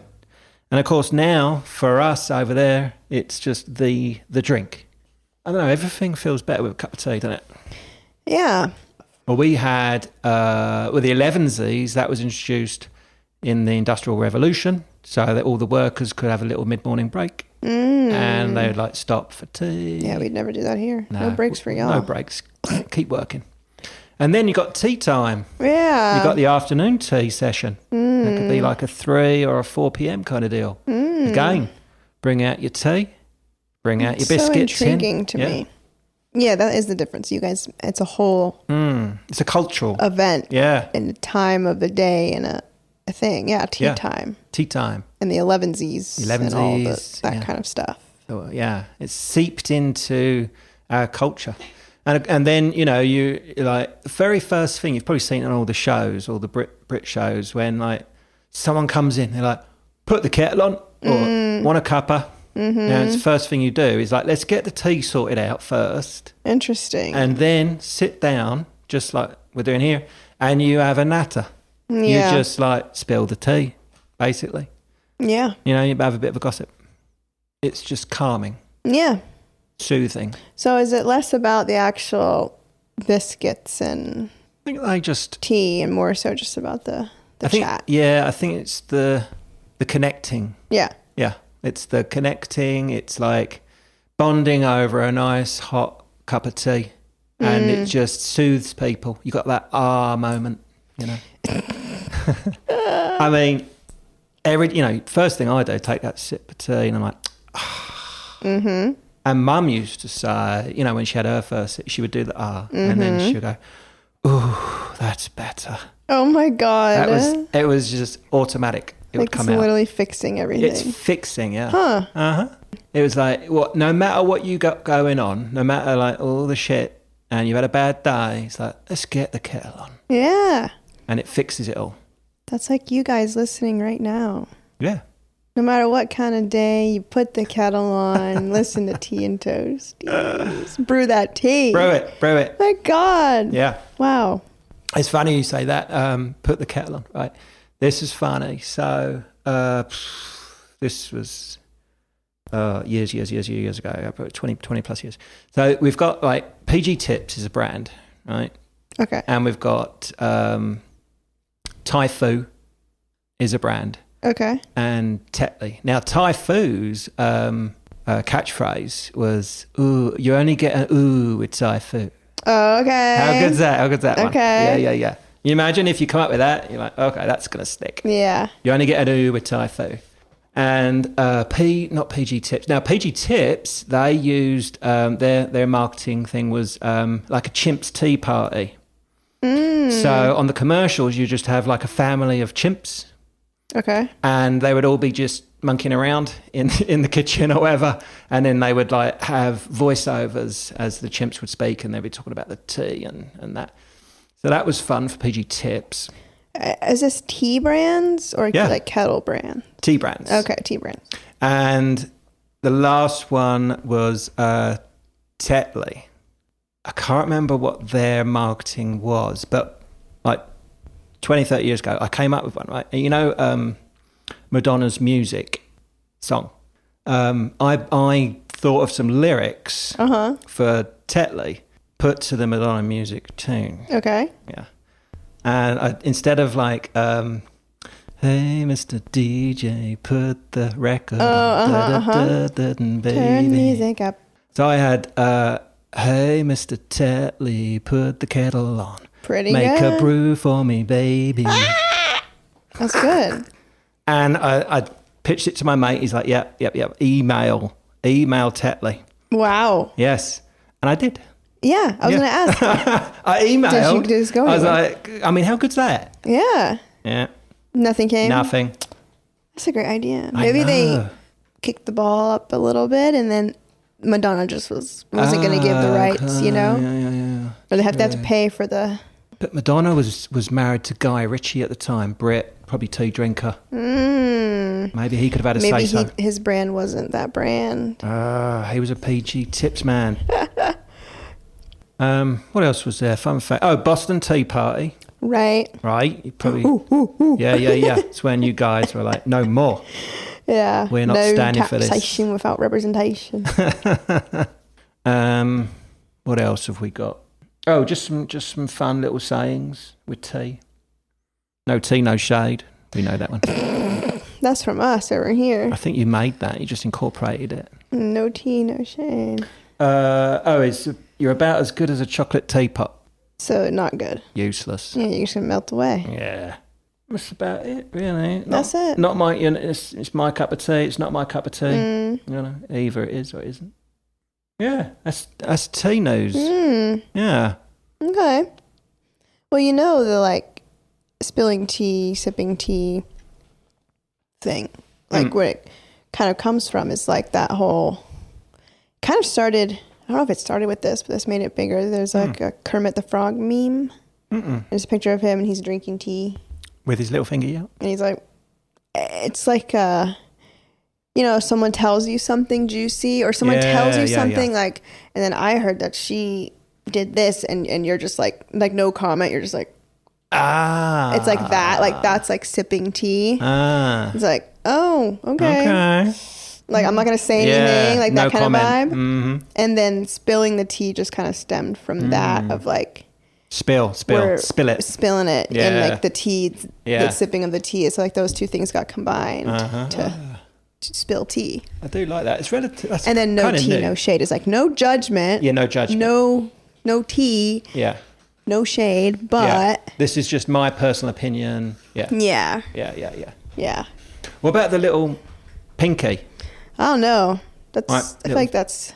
And of course now, for us over there, it's just the drink. I don't know, everything feels better with a cup of tea, doesn't it? Yeah. Well, we had, with the 11s, that was introduced in the Industrial Revolution, so that all the workers could have a little mid-morning break, and they would stop for tea. Yeah, we'd never do that here. No breaks for y'all. No breaks. Keep working. And then you got tea time. Yeah. You got the afternoon tea session. It could be like a 3 or a 4 p.m. kind of deal. Again, bring out your tea, bring out your biscuits. So intriguing to me. Yeah, that is the difference. You guys, it's a whole it's a cultural event. Yeah. In a time of the day and a a thing. Yeah, tea time. Tea time. And the 11sies. And all that kind of stuff. So, yeah, it's seeped into our culture. And then, you know, you like the very first thing, you've probably seen it on all the shows, all the Brit shows, when like someone comes in, they're like, put the kettle on or want a cuppa. Mm-hmm. You know, it's the first thing you do is like, let's get the tea sorted out first. Interesting. And then sit down, just like we're doing here, and you have a natter. Yeah. You just like spill the tea, basically. Yeah. You know, you have a bit of a gossip. It's just calming. Yeah. Soothing. So is it less about the actual biscuits and I think they just tea and more so just about the chat? Yeah, I think it's the connecting. Yeah. Yeah. It's the connecting. It's like bonding over a nice hot cup of tea. And it just soothes people. You got that moment, you know. I mean, first thing I do, take that sip of tea and I'm like, Mm-hmm. And Mum used to say, you know, when she had her first sip, she would do the and then she would go, ooh, that's better. Oh my God. It was just automatic. It would come out. It's literally fixing everything. It's fixing, yeah. Huh. Uh-huh. It was like, no matter what you got going on, no matter like all the shit, and you've had a bad day, it's like, let's get the kettle on. Yeah. And it fixes it all. That's like you guys listening right now. Yeah. No matter what kind of day, you put the kettle on, listen to Tea and Toasties. Brew that tea. Brew it. My God. Yeah. Wow. It's funny you say that, put the kettle on, right? This is funny. So this was years ago, 20 plus years. So we've got like PG Tips is a brand, right? Okay. And we've got Thai Fu is a brand. Okay. And Tetley. Now Thai Fu's catchphrase was, ooh, you only get an ooh with Thai Fu. Oh, okay. How good's that one? Okay. Yeah. You imagine if you come up with that, you're like, okay, that's going to stick. Yeah. You only get an ooh with Thai Fu. And not PG Tips. Now, PG Tips, they used, their marketing thing was like a chimp's tea party. So on the commercials, you just have like a family of chimps. Okay. And they would all be just monkeying around in the kitchen or whatever. And then they would like have voiceovers as the chimps would speak and they'd be talking about the tea and that. So that was fun for PG Tips. Is this tea brands or like kettle brands? Tea brands. Okay, tea brands. And the last one was Tetley. I can't remember what their marketing was, but like 20, 30 years ago, I came up with one, right? You know, Madonna's Music song. I thought of some lyrics for Tetley, put to the Madonna Music tune. Okay. Yeah. And instead of like, hey, Mr. DJ, put the record on, baby. Turn music up. So I had, hey, Mr. Tetley, put the kettle on. Pretty Make good. a brew for me, baby. That's good. And I pitched it to my mate. He's like, yep. Email Tetley. Wow. Yes. And I did. Yeah, I was going to ask. I emailed. Did you just go I was anywhere? like, I mean, how good's that? Yeah. Yeah. Nothing came? Nothing. That's a great idea. Maybe they kicked the ball up a little bit and then Madonna just wasn't going to give the rights, you know? Yeah. Or they have to pay for the... But Madonna was married to Guy Ritchie at the time. Brit, probably tea drinker. Maybe he could have had a say-so. Maybe his brand wasn't that brand. He was a PG Tips man. What else was there? Fun fact. Oh, Boston Tea Party. Right. You probably... Yeah. It's when you guys were like, no more. Yeah. We're not standing for this. No taxation without representation. What else have we got? Oh, just some fun little sayings with tea. No tea, no shade. We know that one. That's from us over here. I think you made that. You just incorporated it. No tea, no shade. You're about as good as a chocolate teapot. So not good. Useless. Yeah, you're just going to melt away. Yeah. That's about it, really. That's it. Not my. It's my cup of tea. It's not my cup of tea. You know, either it is or it isn't. Yeah, that's tea news. Yeah. Okay. Well, you know the spilling tea, sipping tea thing. Like where it kind of comes from is like that whole kind of started. I don't know if it started with this, but this made it bigger. There's like a Kermit the Frog meme. There's a picture of him and he's drinking tea with his little finger out. And he's like, it's like someone tells you something juicy or someone tells you something like, and then I heard that she did this and you're just like no comment. You're just like, it's like that. Like that's like sipping tea. It's like, oh, okay. Like I'm not going to say anything like that kind of vibe. Mm-hmm. And then spilling the tea just kind of stemmed from that of like, spill it. Spilling it in like the tea, the sipping of the tea. So like those two things got combined to spill tea. I do like that. It's relative. And then no tea, no shade. It's like no judgment. Yeah, no judgment. No tea. Yeah. No shade, but this is just my personal opinion. Yeah. Yeah. What about the little pinky? I don't know. I feel like that's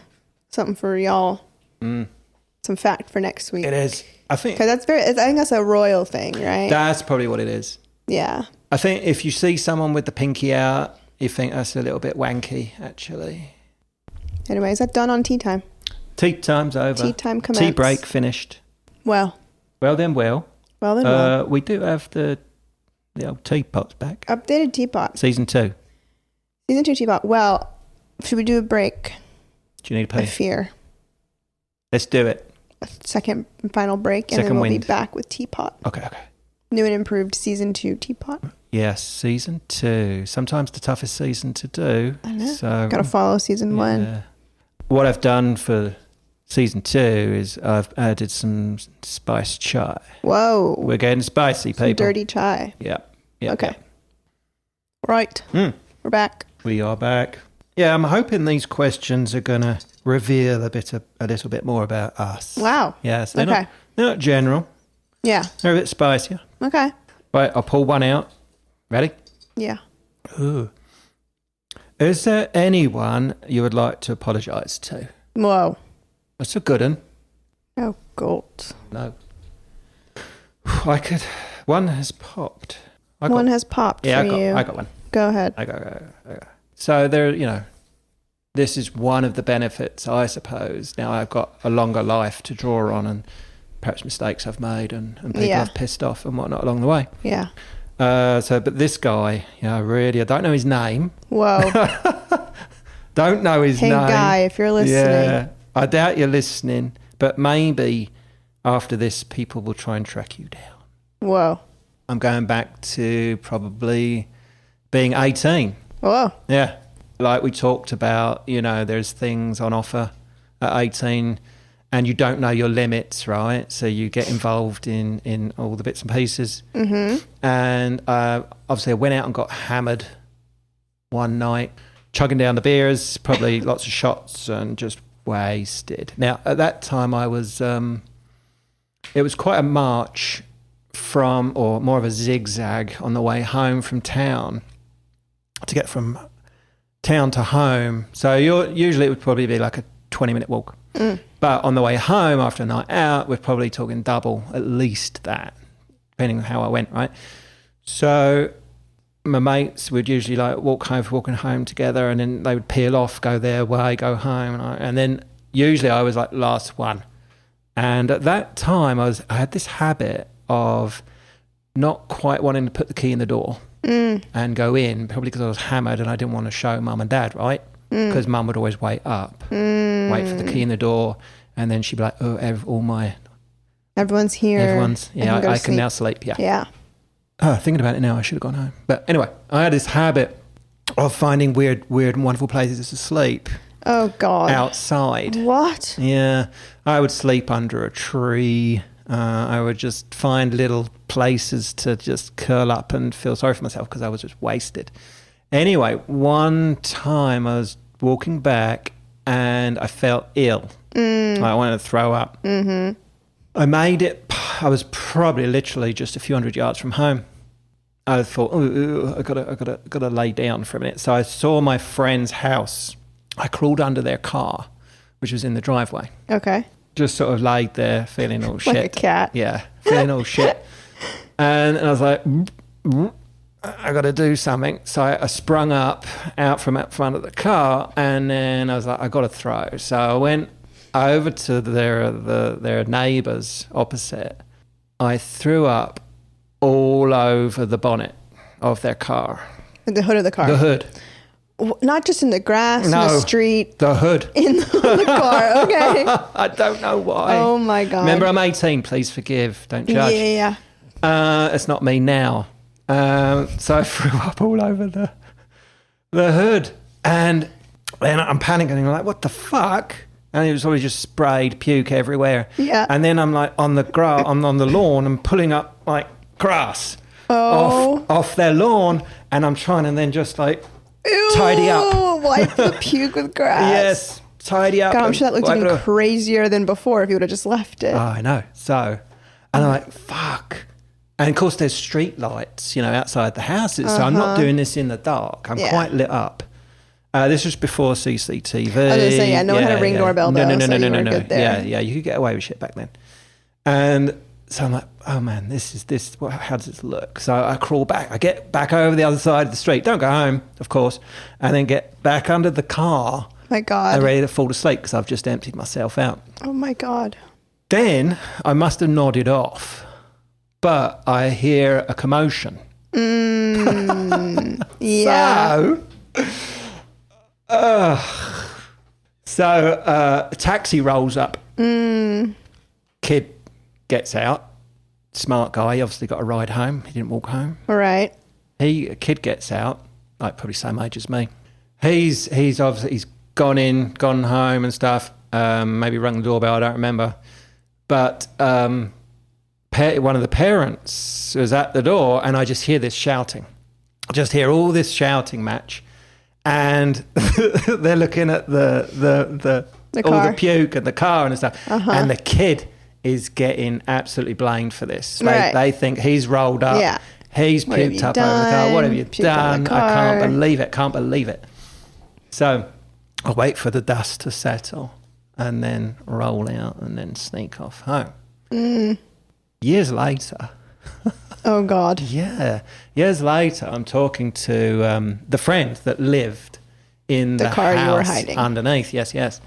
something for y'all. Some fact for next week. It is. I think because I think that's a royal thing, right? That's probably what it is. Yeah. I think if you see someone with the pinky out, you think that's a little bit wanky, actually. Anyway, is that done on tea time? Tea time's over. Tea time commenced. Tea break finished. Well. We do have the old teapots back. Updated teapot. Season 2 teapot. Well, should we do a break? Do you need to pay? I fear. Let's do it. A second and final break, and then we'll be back with teapot. Okay. New and improved season 2 teapot. Yes, season 2. Sometimes the toughest season to do. I know. So gotta follow season 1. What I've done for season 2 is I've added some spiced chai. Whoa. We're getting spicy, people. Some dirty chai. Yep. Okay. Right. We're back. We are back. Yeah, I'm hoping these questions are going to reveal a little bit more about us. Wow. Yes. They're not general. Yeah. They're a bit spicier. Okay. Right, I'll pull one out. Ready? Yeah. Ooh. Is there anyone you would like to apologise to? Whoa. That's a good one. Oh, God. No. One has popped. One has popped for you. I got one. Go ahead. I got. So this is one of the benefits, I suppose. Now I've got a longer life to draw on and perhaps mistakes I've made and people I've pissed off and whatnot along the way. Yeah. But this guy, I don't know his name. Whoa. Don't know his name. Hey, guy, if you're listening. Yeah. I doubt you're listening, but maybe after this, people will try and track you down. Whoa. I'm going back to probably being 18. Whoa. Yeah. Like we talked about, there's things on offer at 18 and you don't know your limits, right? So you get involved in all the bits and pieces. Mm-hmm. And obviously I went out and got hammered one night, chugging down the beers, probably lots of shots and just wasted. Now, at that time I was, it was quite a march or more of a zigzag on the way home from town to get from town to home. So usually it would probably be like a 20-minute walk. But on the way home after a night out, we're probably talking double, at least that, depending on how I went, right? So my mates would usually walking home together, and then they would peel off, go their way, go home. And then usually I was like last one. And at that time, I had this habit of not quite wanting to put the key in the door and go in, probably because I was hammered and I didn't want to show mum and dad, right? Because mum would always wait up, wait for the key in the door, and then she'd be like, everyone's here. I can now sleep, Yeah. Thinking about it now, I should have gone home. But anyway, I had this habit of finding weird and wonderful places to sleep. Oh, God. Outside. What? Yeah. I would sleep under a tree. I would just find little places to just curl up and feel sorry for myself because I was just wasted. Anyway, one time I was walking back and I felt ill. I wanted to throw up. Mm-hmm. I made it. I was probably literally just a few hundred yards from home. I thought, I gotta lay down for a minute. So I saw my friend's house. I crawled under their car, which was in the driveway. Okay. Just sort of laid there, feeling all shit. Like a cat. Yeah, feeling all shit. And I was like, I got to do something. So I sprung up out from out front of the car, and then I was like, I got to throw. So I went over to their neighbours opposite. I threw up all over the bonnet of their car. The hood of the car. The hood. Not just in the grass, in the street. The hood. In the car, okay. I don't know why. Oh, my God. Remember, I'm 18. Please forgive. Don't judge. Yeah. It's not me now. So I threw up all over the hood. And then I'm panicking. I'm like, what the fuck? And it was always just sprayed puke everywhere. Yeah. And then I'm like on the I'm on the lawn and pulling up like grass off their lawn. And I'm trying to then just like tidy up. Wipe the puke with grass. Yes. Tidy up. God, I'm sure that looked even crazier than before if you would have just left it. Oh, I know. So, and I'm like, fuck. And of course, there's street lights, outside the houses. So I'm not doing this in the dark. I'm quite lit up. This was before CCTV. I was going to say, no one had a Ring doorbell though. No. Good there. Yeah, you could get away with shit back then. And so I'm like, oh man, how does this look? So I crawl back. I get back over the other side of the street. Don't go home, of course. And then get back under the car. My God. And ready to fall asleep because I've just emptied myself out. Oh my God. Then I must have nodded off. But I hear a commotion. Yeah. So a taxi rolls up. Kid gets out. Smart guy. He obviously got a ride home. He didn't walk home. All right. A kid gets out, like probably same age as me. He's gone home and stuff. Maybe rung the doorbell. I don't remember. But one of the parents was at the door, and I just hear this shouting. I just hear all this shouting match, and they're looking at the all the puke and the car and stuff, and the kid is getting absolutely blamed for this. They think he's rolled up, he's puked up over the car. What have you done? I can't believe it. So I wait for the dust to settle, and then roll out, and then sneak off home. Years later. Oh, God. Yeah. Years later, I'm talking to the friend that lived in the car house you were hiding underneath. Yes.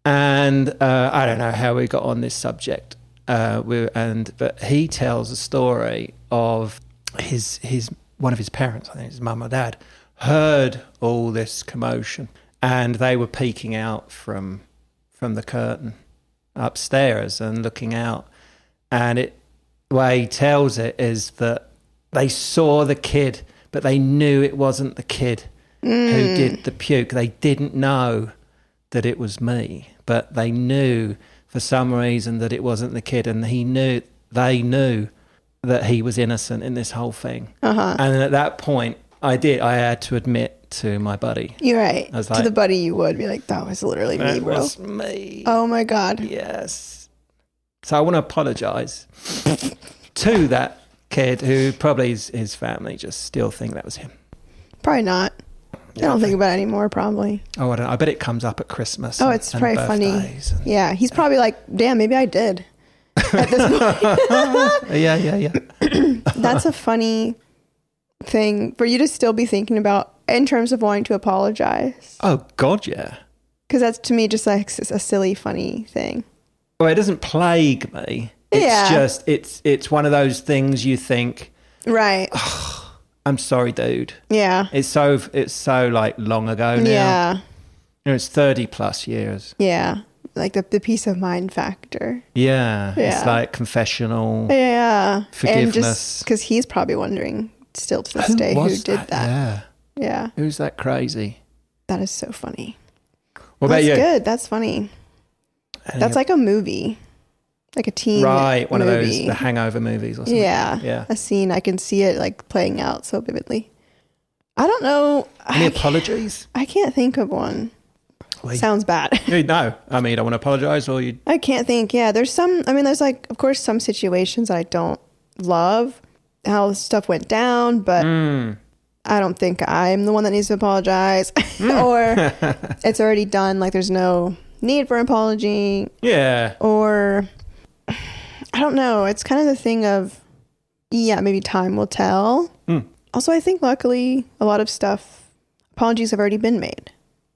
And I don't know how we got on this subject. But he tells a story of one of his parents, I think his mum or dad, heard all this commotion, and they were peeking out from the curtain upstairs and looking out. And the way he tells it is that they saw the kid, but they knew it wasn't the kid who did the puke. They didn't know that it was me, but they knew for some reason that it wasn't the kid, and they knew that he was innocent in this whole thing. And at that point, I had to admit to my buddy. You're right. I was to the buddy you would be like, that was literally me, bro. That was me. Oh, my God. Yes. So I want to apologise to that kid who probably his family just still think that was him. Probably not. I don't think about it anymore, probably. Oh, I don't know. I bet it comes up at Christmas. Oh, it's probably funny. Yeah, he's probably like, damn, maybe I did at this point. Yeah. That's a funny thing for you to still be thinking about in terms of wanting to apologize. Oh, God, yeah. Because that's, to me, just like a silly, funny thing. Well, it doesn't plague me. It's just, it's one of those things you think, right. Oh, I'm sorry, dude. Yeah. It's so like long ago now. Yeah. It's 30 plus years. Yeah. Like the peace of mind factor. Yeah. It's like confessional. Yeah. Forgiveness. And just because he's probably wondering still to this day who did that. Yeah. Who's that crazy? That is so funny. What about you? That's good. That's funny. That's like a movie, like a teen right? One movie. Of those the Hangover movies or something. Yeah. A scene I can see it like playing out so vividly. I don't know. Any apologies? I can't think of one. Sounds bad. No, I mean, I want to apologize, or you. I can't think. Yeah, there's like, of course, some situations I don't love how stuff went down, but I don't think I'm the one that needs to apologize, or it's already done. Like, there's no need for an apology. Yeah. Or I don't know. It's kind of the thing of yeah, maybe time will tell. Also, I think luckily a lot of apologies have already been made,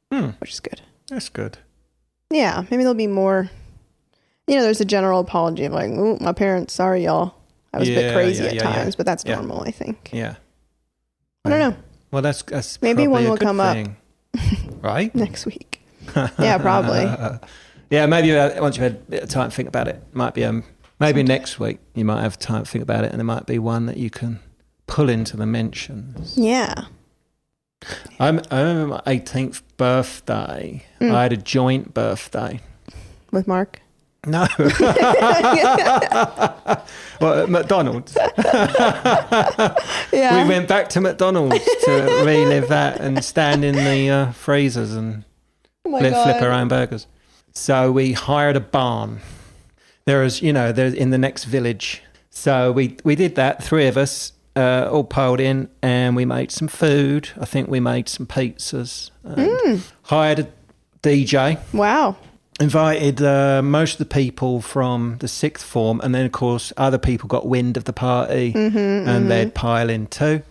which is good. That's good. Yeah, maybe there'll be more. There's a general apology of like, "Ooh, my parents, sorry, y'all. I was a bit crazy at times," but that's normal, I think. Yeah. I don't know. Well, that's maybe one will come thing. Up, right? Next week. Yeah, probably. Yeah, maybe once you've had a bit of time to think about it, might be maybe next week you might have time to think about it, and there might be one that you can pull into the mentions. Yeah. I remember my 18th birthday. I had a joint birthday with Mark. No. Well, at McDonald's. Yeah. We went back to McDonald's to relive that and stand in the freezers and flip our own burgers. So we hired a barn. There's in the next village. So we did that, 3 of us, all piled in, and we made some food. I think we made some pizzas. Hired a DJ. Wow. Invited most of the people from the 6th form, and then of course other people got wind of the party and they'd pile in too.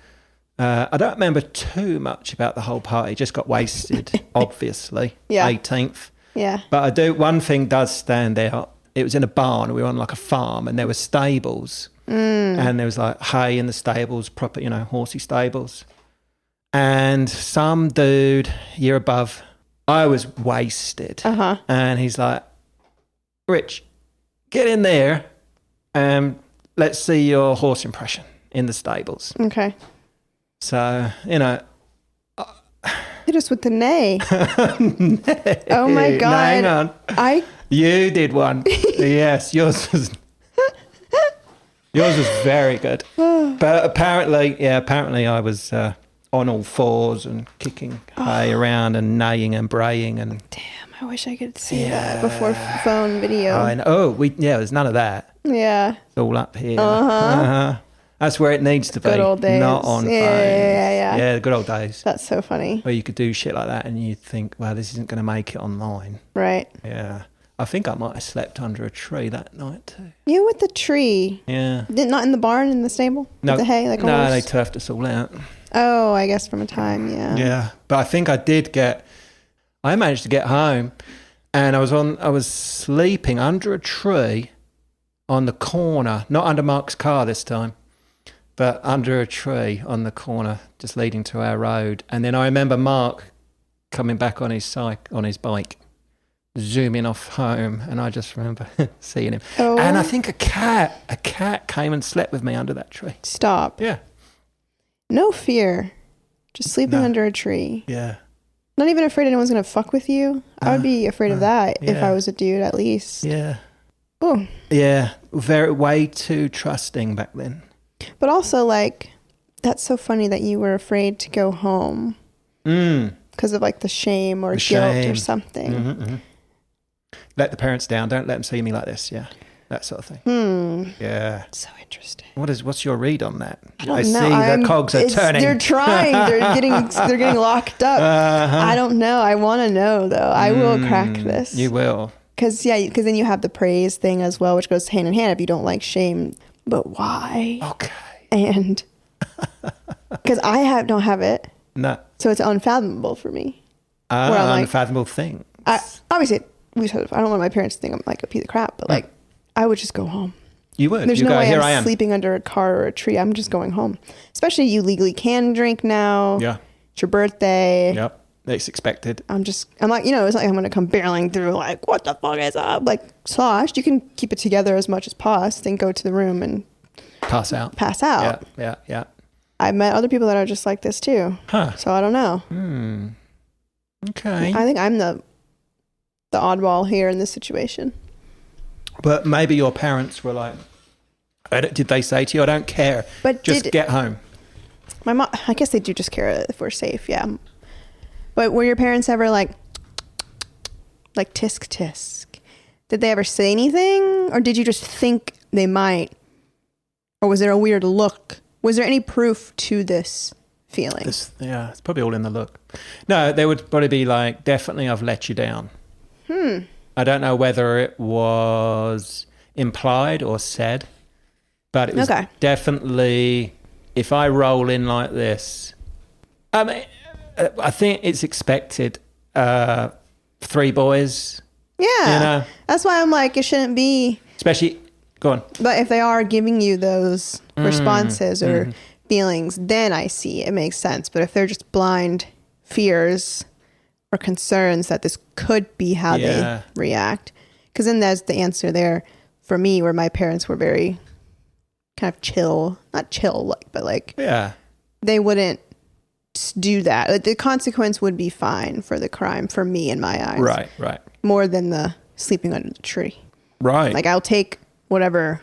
I don't remember too much about the whole party, just got wasted, obviously. Yeah. 18th. Yeah. But one thing does stand out. It was in a barn. We were on like a farm, and there were stables. And there was like hay in the stables, proper, horsey stables. And some dude, year above, I was wasted. And he's like, Rich, get in there and let's see your horse impression in the stables. Okay. So, hit us with the neigh. Oh my God. No, hang on. You did one. Yes, yours was very good. But apparently I was on all fours and kicking hay around and neighing and braying and. Damn, I wish I could see that before phone video. I know. There's none of that. Yeah. It's all up here. That's where it needs to be. Good old days. Not on phones. Yeah. Yeah, the good old days. That's so funny. Where you could do shit like that and you'd think, well, this isn't going to make it online. Right. Yeah. I think I might have slept under a tree that night too. You with the tree? Yeah. Not in the barn, in the stable? No. With the hay? Like no, they turfed us all out. Oh, I guess from a time, yeah. Yeah. But I think I managed to get home, and I was sleeping under a tree on the corner, not under Mark's car this time, but under a tree on the corner just leading to our road. And then I remember Mark coming back on his bike, zooming off home, and I just remember seeing him. Oh. And I think a cat came and slept with me under that tree. Stop. Yeah. No fear. Just sleeping under a tree. Yeah. Not even afraid anyone's going to fuck with you. I would be afraid of that if I was a dude, at least. Yeah. Oh. Yeah. Way too trusting back then. But also, like, that's so funny that you were afraid to go home. Because of, like, the shame or guilt or something. Let the parents down. Don't let them see me like this. Yeah. That sort of thing. Yeah. So interesting. What's your read on that? I don't know. See the cogs are turning. They're trying. They're getting locked up. I don't know. I want to know though. I will crack this. You will. Because then you have the praise thing as well, which goes hand in hand if you don't like shame. But why? Okay. And because I don't have it. No. So it's unfathomable for me. Unfathomable thing. Obviously, I don't want my parents to think I'm like a piece of crap, but like I would just go home. You would. There's no way here I'm I am. sleeping under a car or a tree. I'm just going home. Especially you legally can drink now. Yeah. It's your birthday. Yep. It's expected. I'm like, it's like I'm going to come barreling through like, what the fuck is up? Like, sloshed. You can keep it together as much as possible, then go to the room and pass out. Yeah. I've met other people that are just like this too. Huh. So I don't know. Okay. I think I'm the oddball here in this situation. But maybe your parents were like, did they say to you, I don't care, but just get home? My mom, I guess they do just care if we're safe, yeah. But were your parents ever like tisk tisk? Did they ever say anything? Or did you just think they might? Or was there a weird look? Was there any proof to this feeling? It's probably all in the look. No, they would probably be like, definitely I've let you down. I don't know whether it was implied or said, But it was definitely, if I roll in like this, I think it's expected. 3 boys. Yeah. You know? That's why I'm like, it shouldn't be. Especially, go on. But if they are giving you those responses or feelings, then I see it makes sense. But if they're just blind fears or concerns that this could be how they react, because then there's the answer there for me, where my parents were very kind of chill, not chill, but like, they wouldn't do that. Like, the consequence would be fine for the crime for me in my eyes. Right. More than the sleeping under the tree. Right. Like, I'll take whatever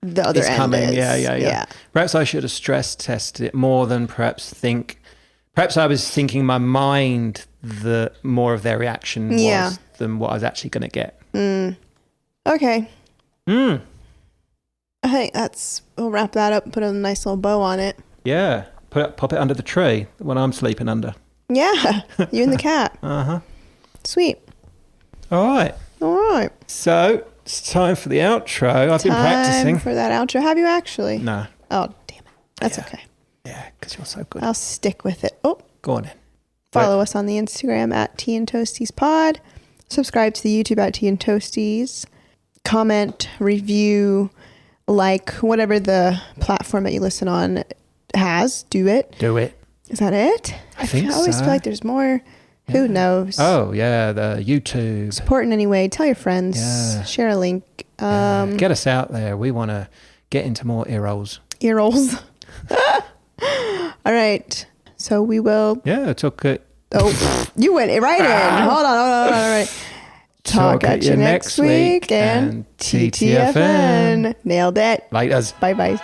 the other end is. Yeah. Perhaps I should have stress tested it more than perhaps I was thinking in my mind the more of their reaction was than what I was actually going to get. Okay. I think we'll wrap that up and put a nice little bow on it. Yeah. Pop it under the tree when I'm sleeping under. Yeah. You and the cat. Sweet. All right. So it's time for the outro. I've been practicing. Time for that outro. Have you actually? No. Oh, damn it. That's okay. Yeah, because you're so good. I'll stick with it. Oh. Go on then. Follow us on the Instagram at Tea and Toasties Pod. Subscribe to the YouTube at Tea and Toasties. Comment, review, like, whatever the platform that you listen on has. Do it. Is that it? I think I always feel like there's more. Yeah. Who knows? Oh, yeah, the YouTube. Support in any way. Tell your friends. Yeah. Share a link. Get us out there. We want to get into more ear-rolls. Ear-rolls. All right. So we will... Yeah, talk it. Oh, you went right in. Hold on. All right. Talk at you next week. And TTFN. Nailed it. Laters. Bye-bye.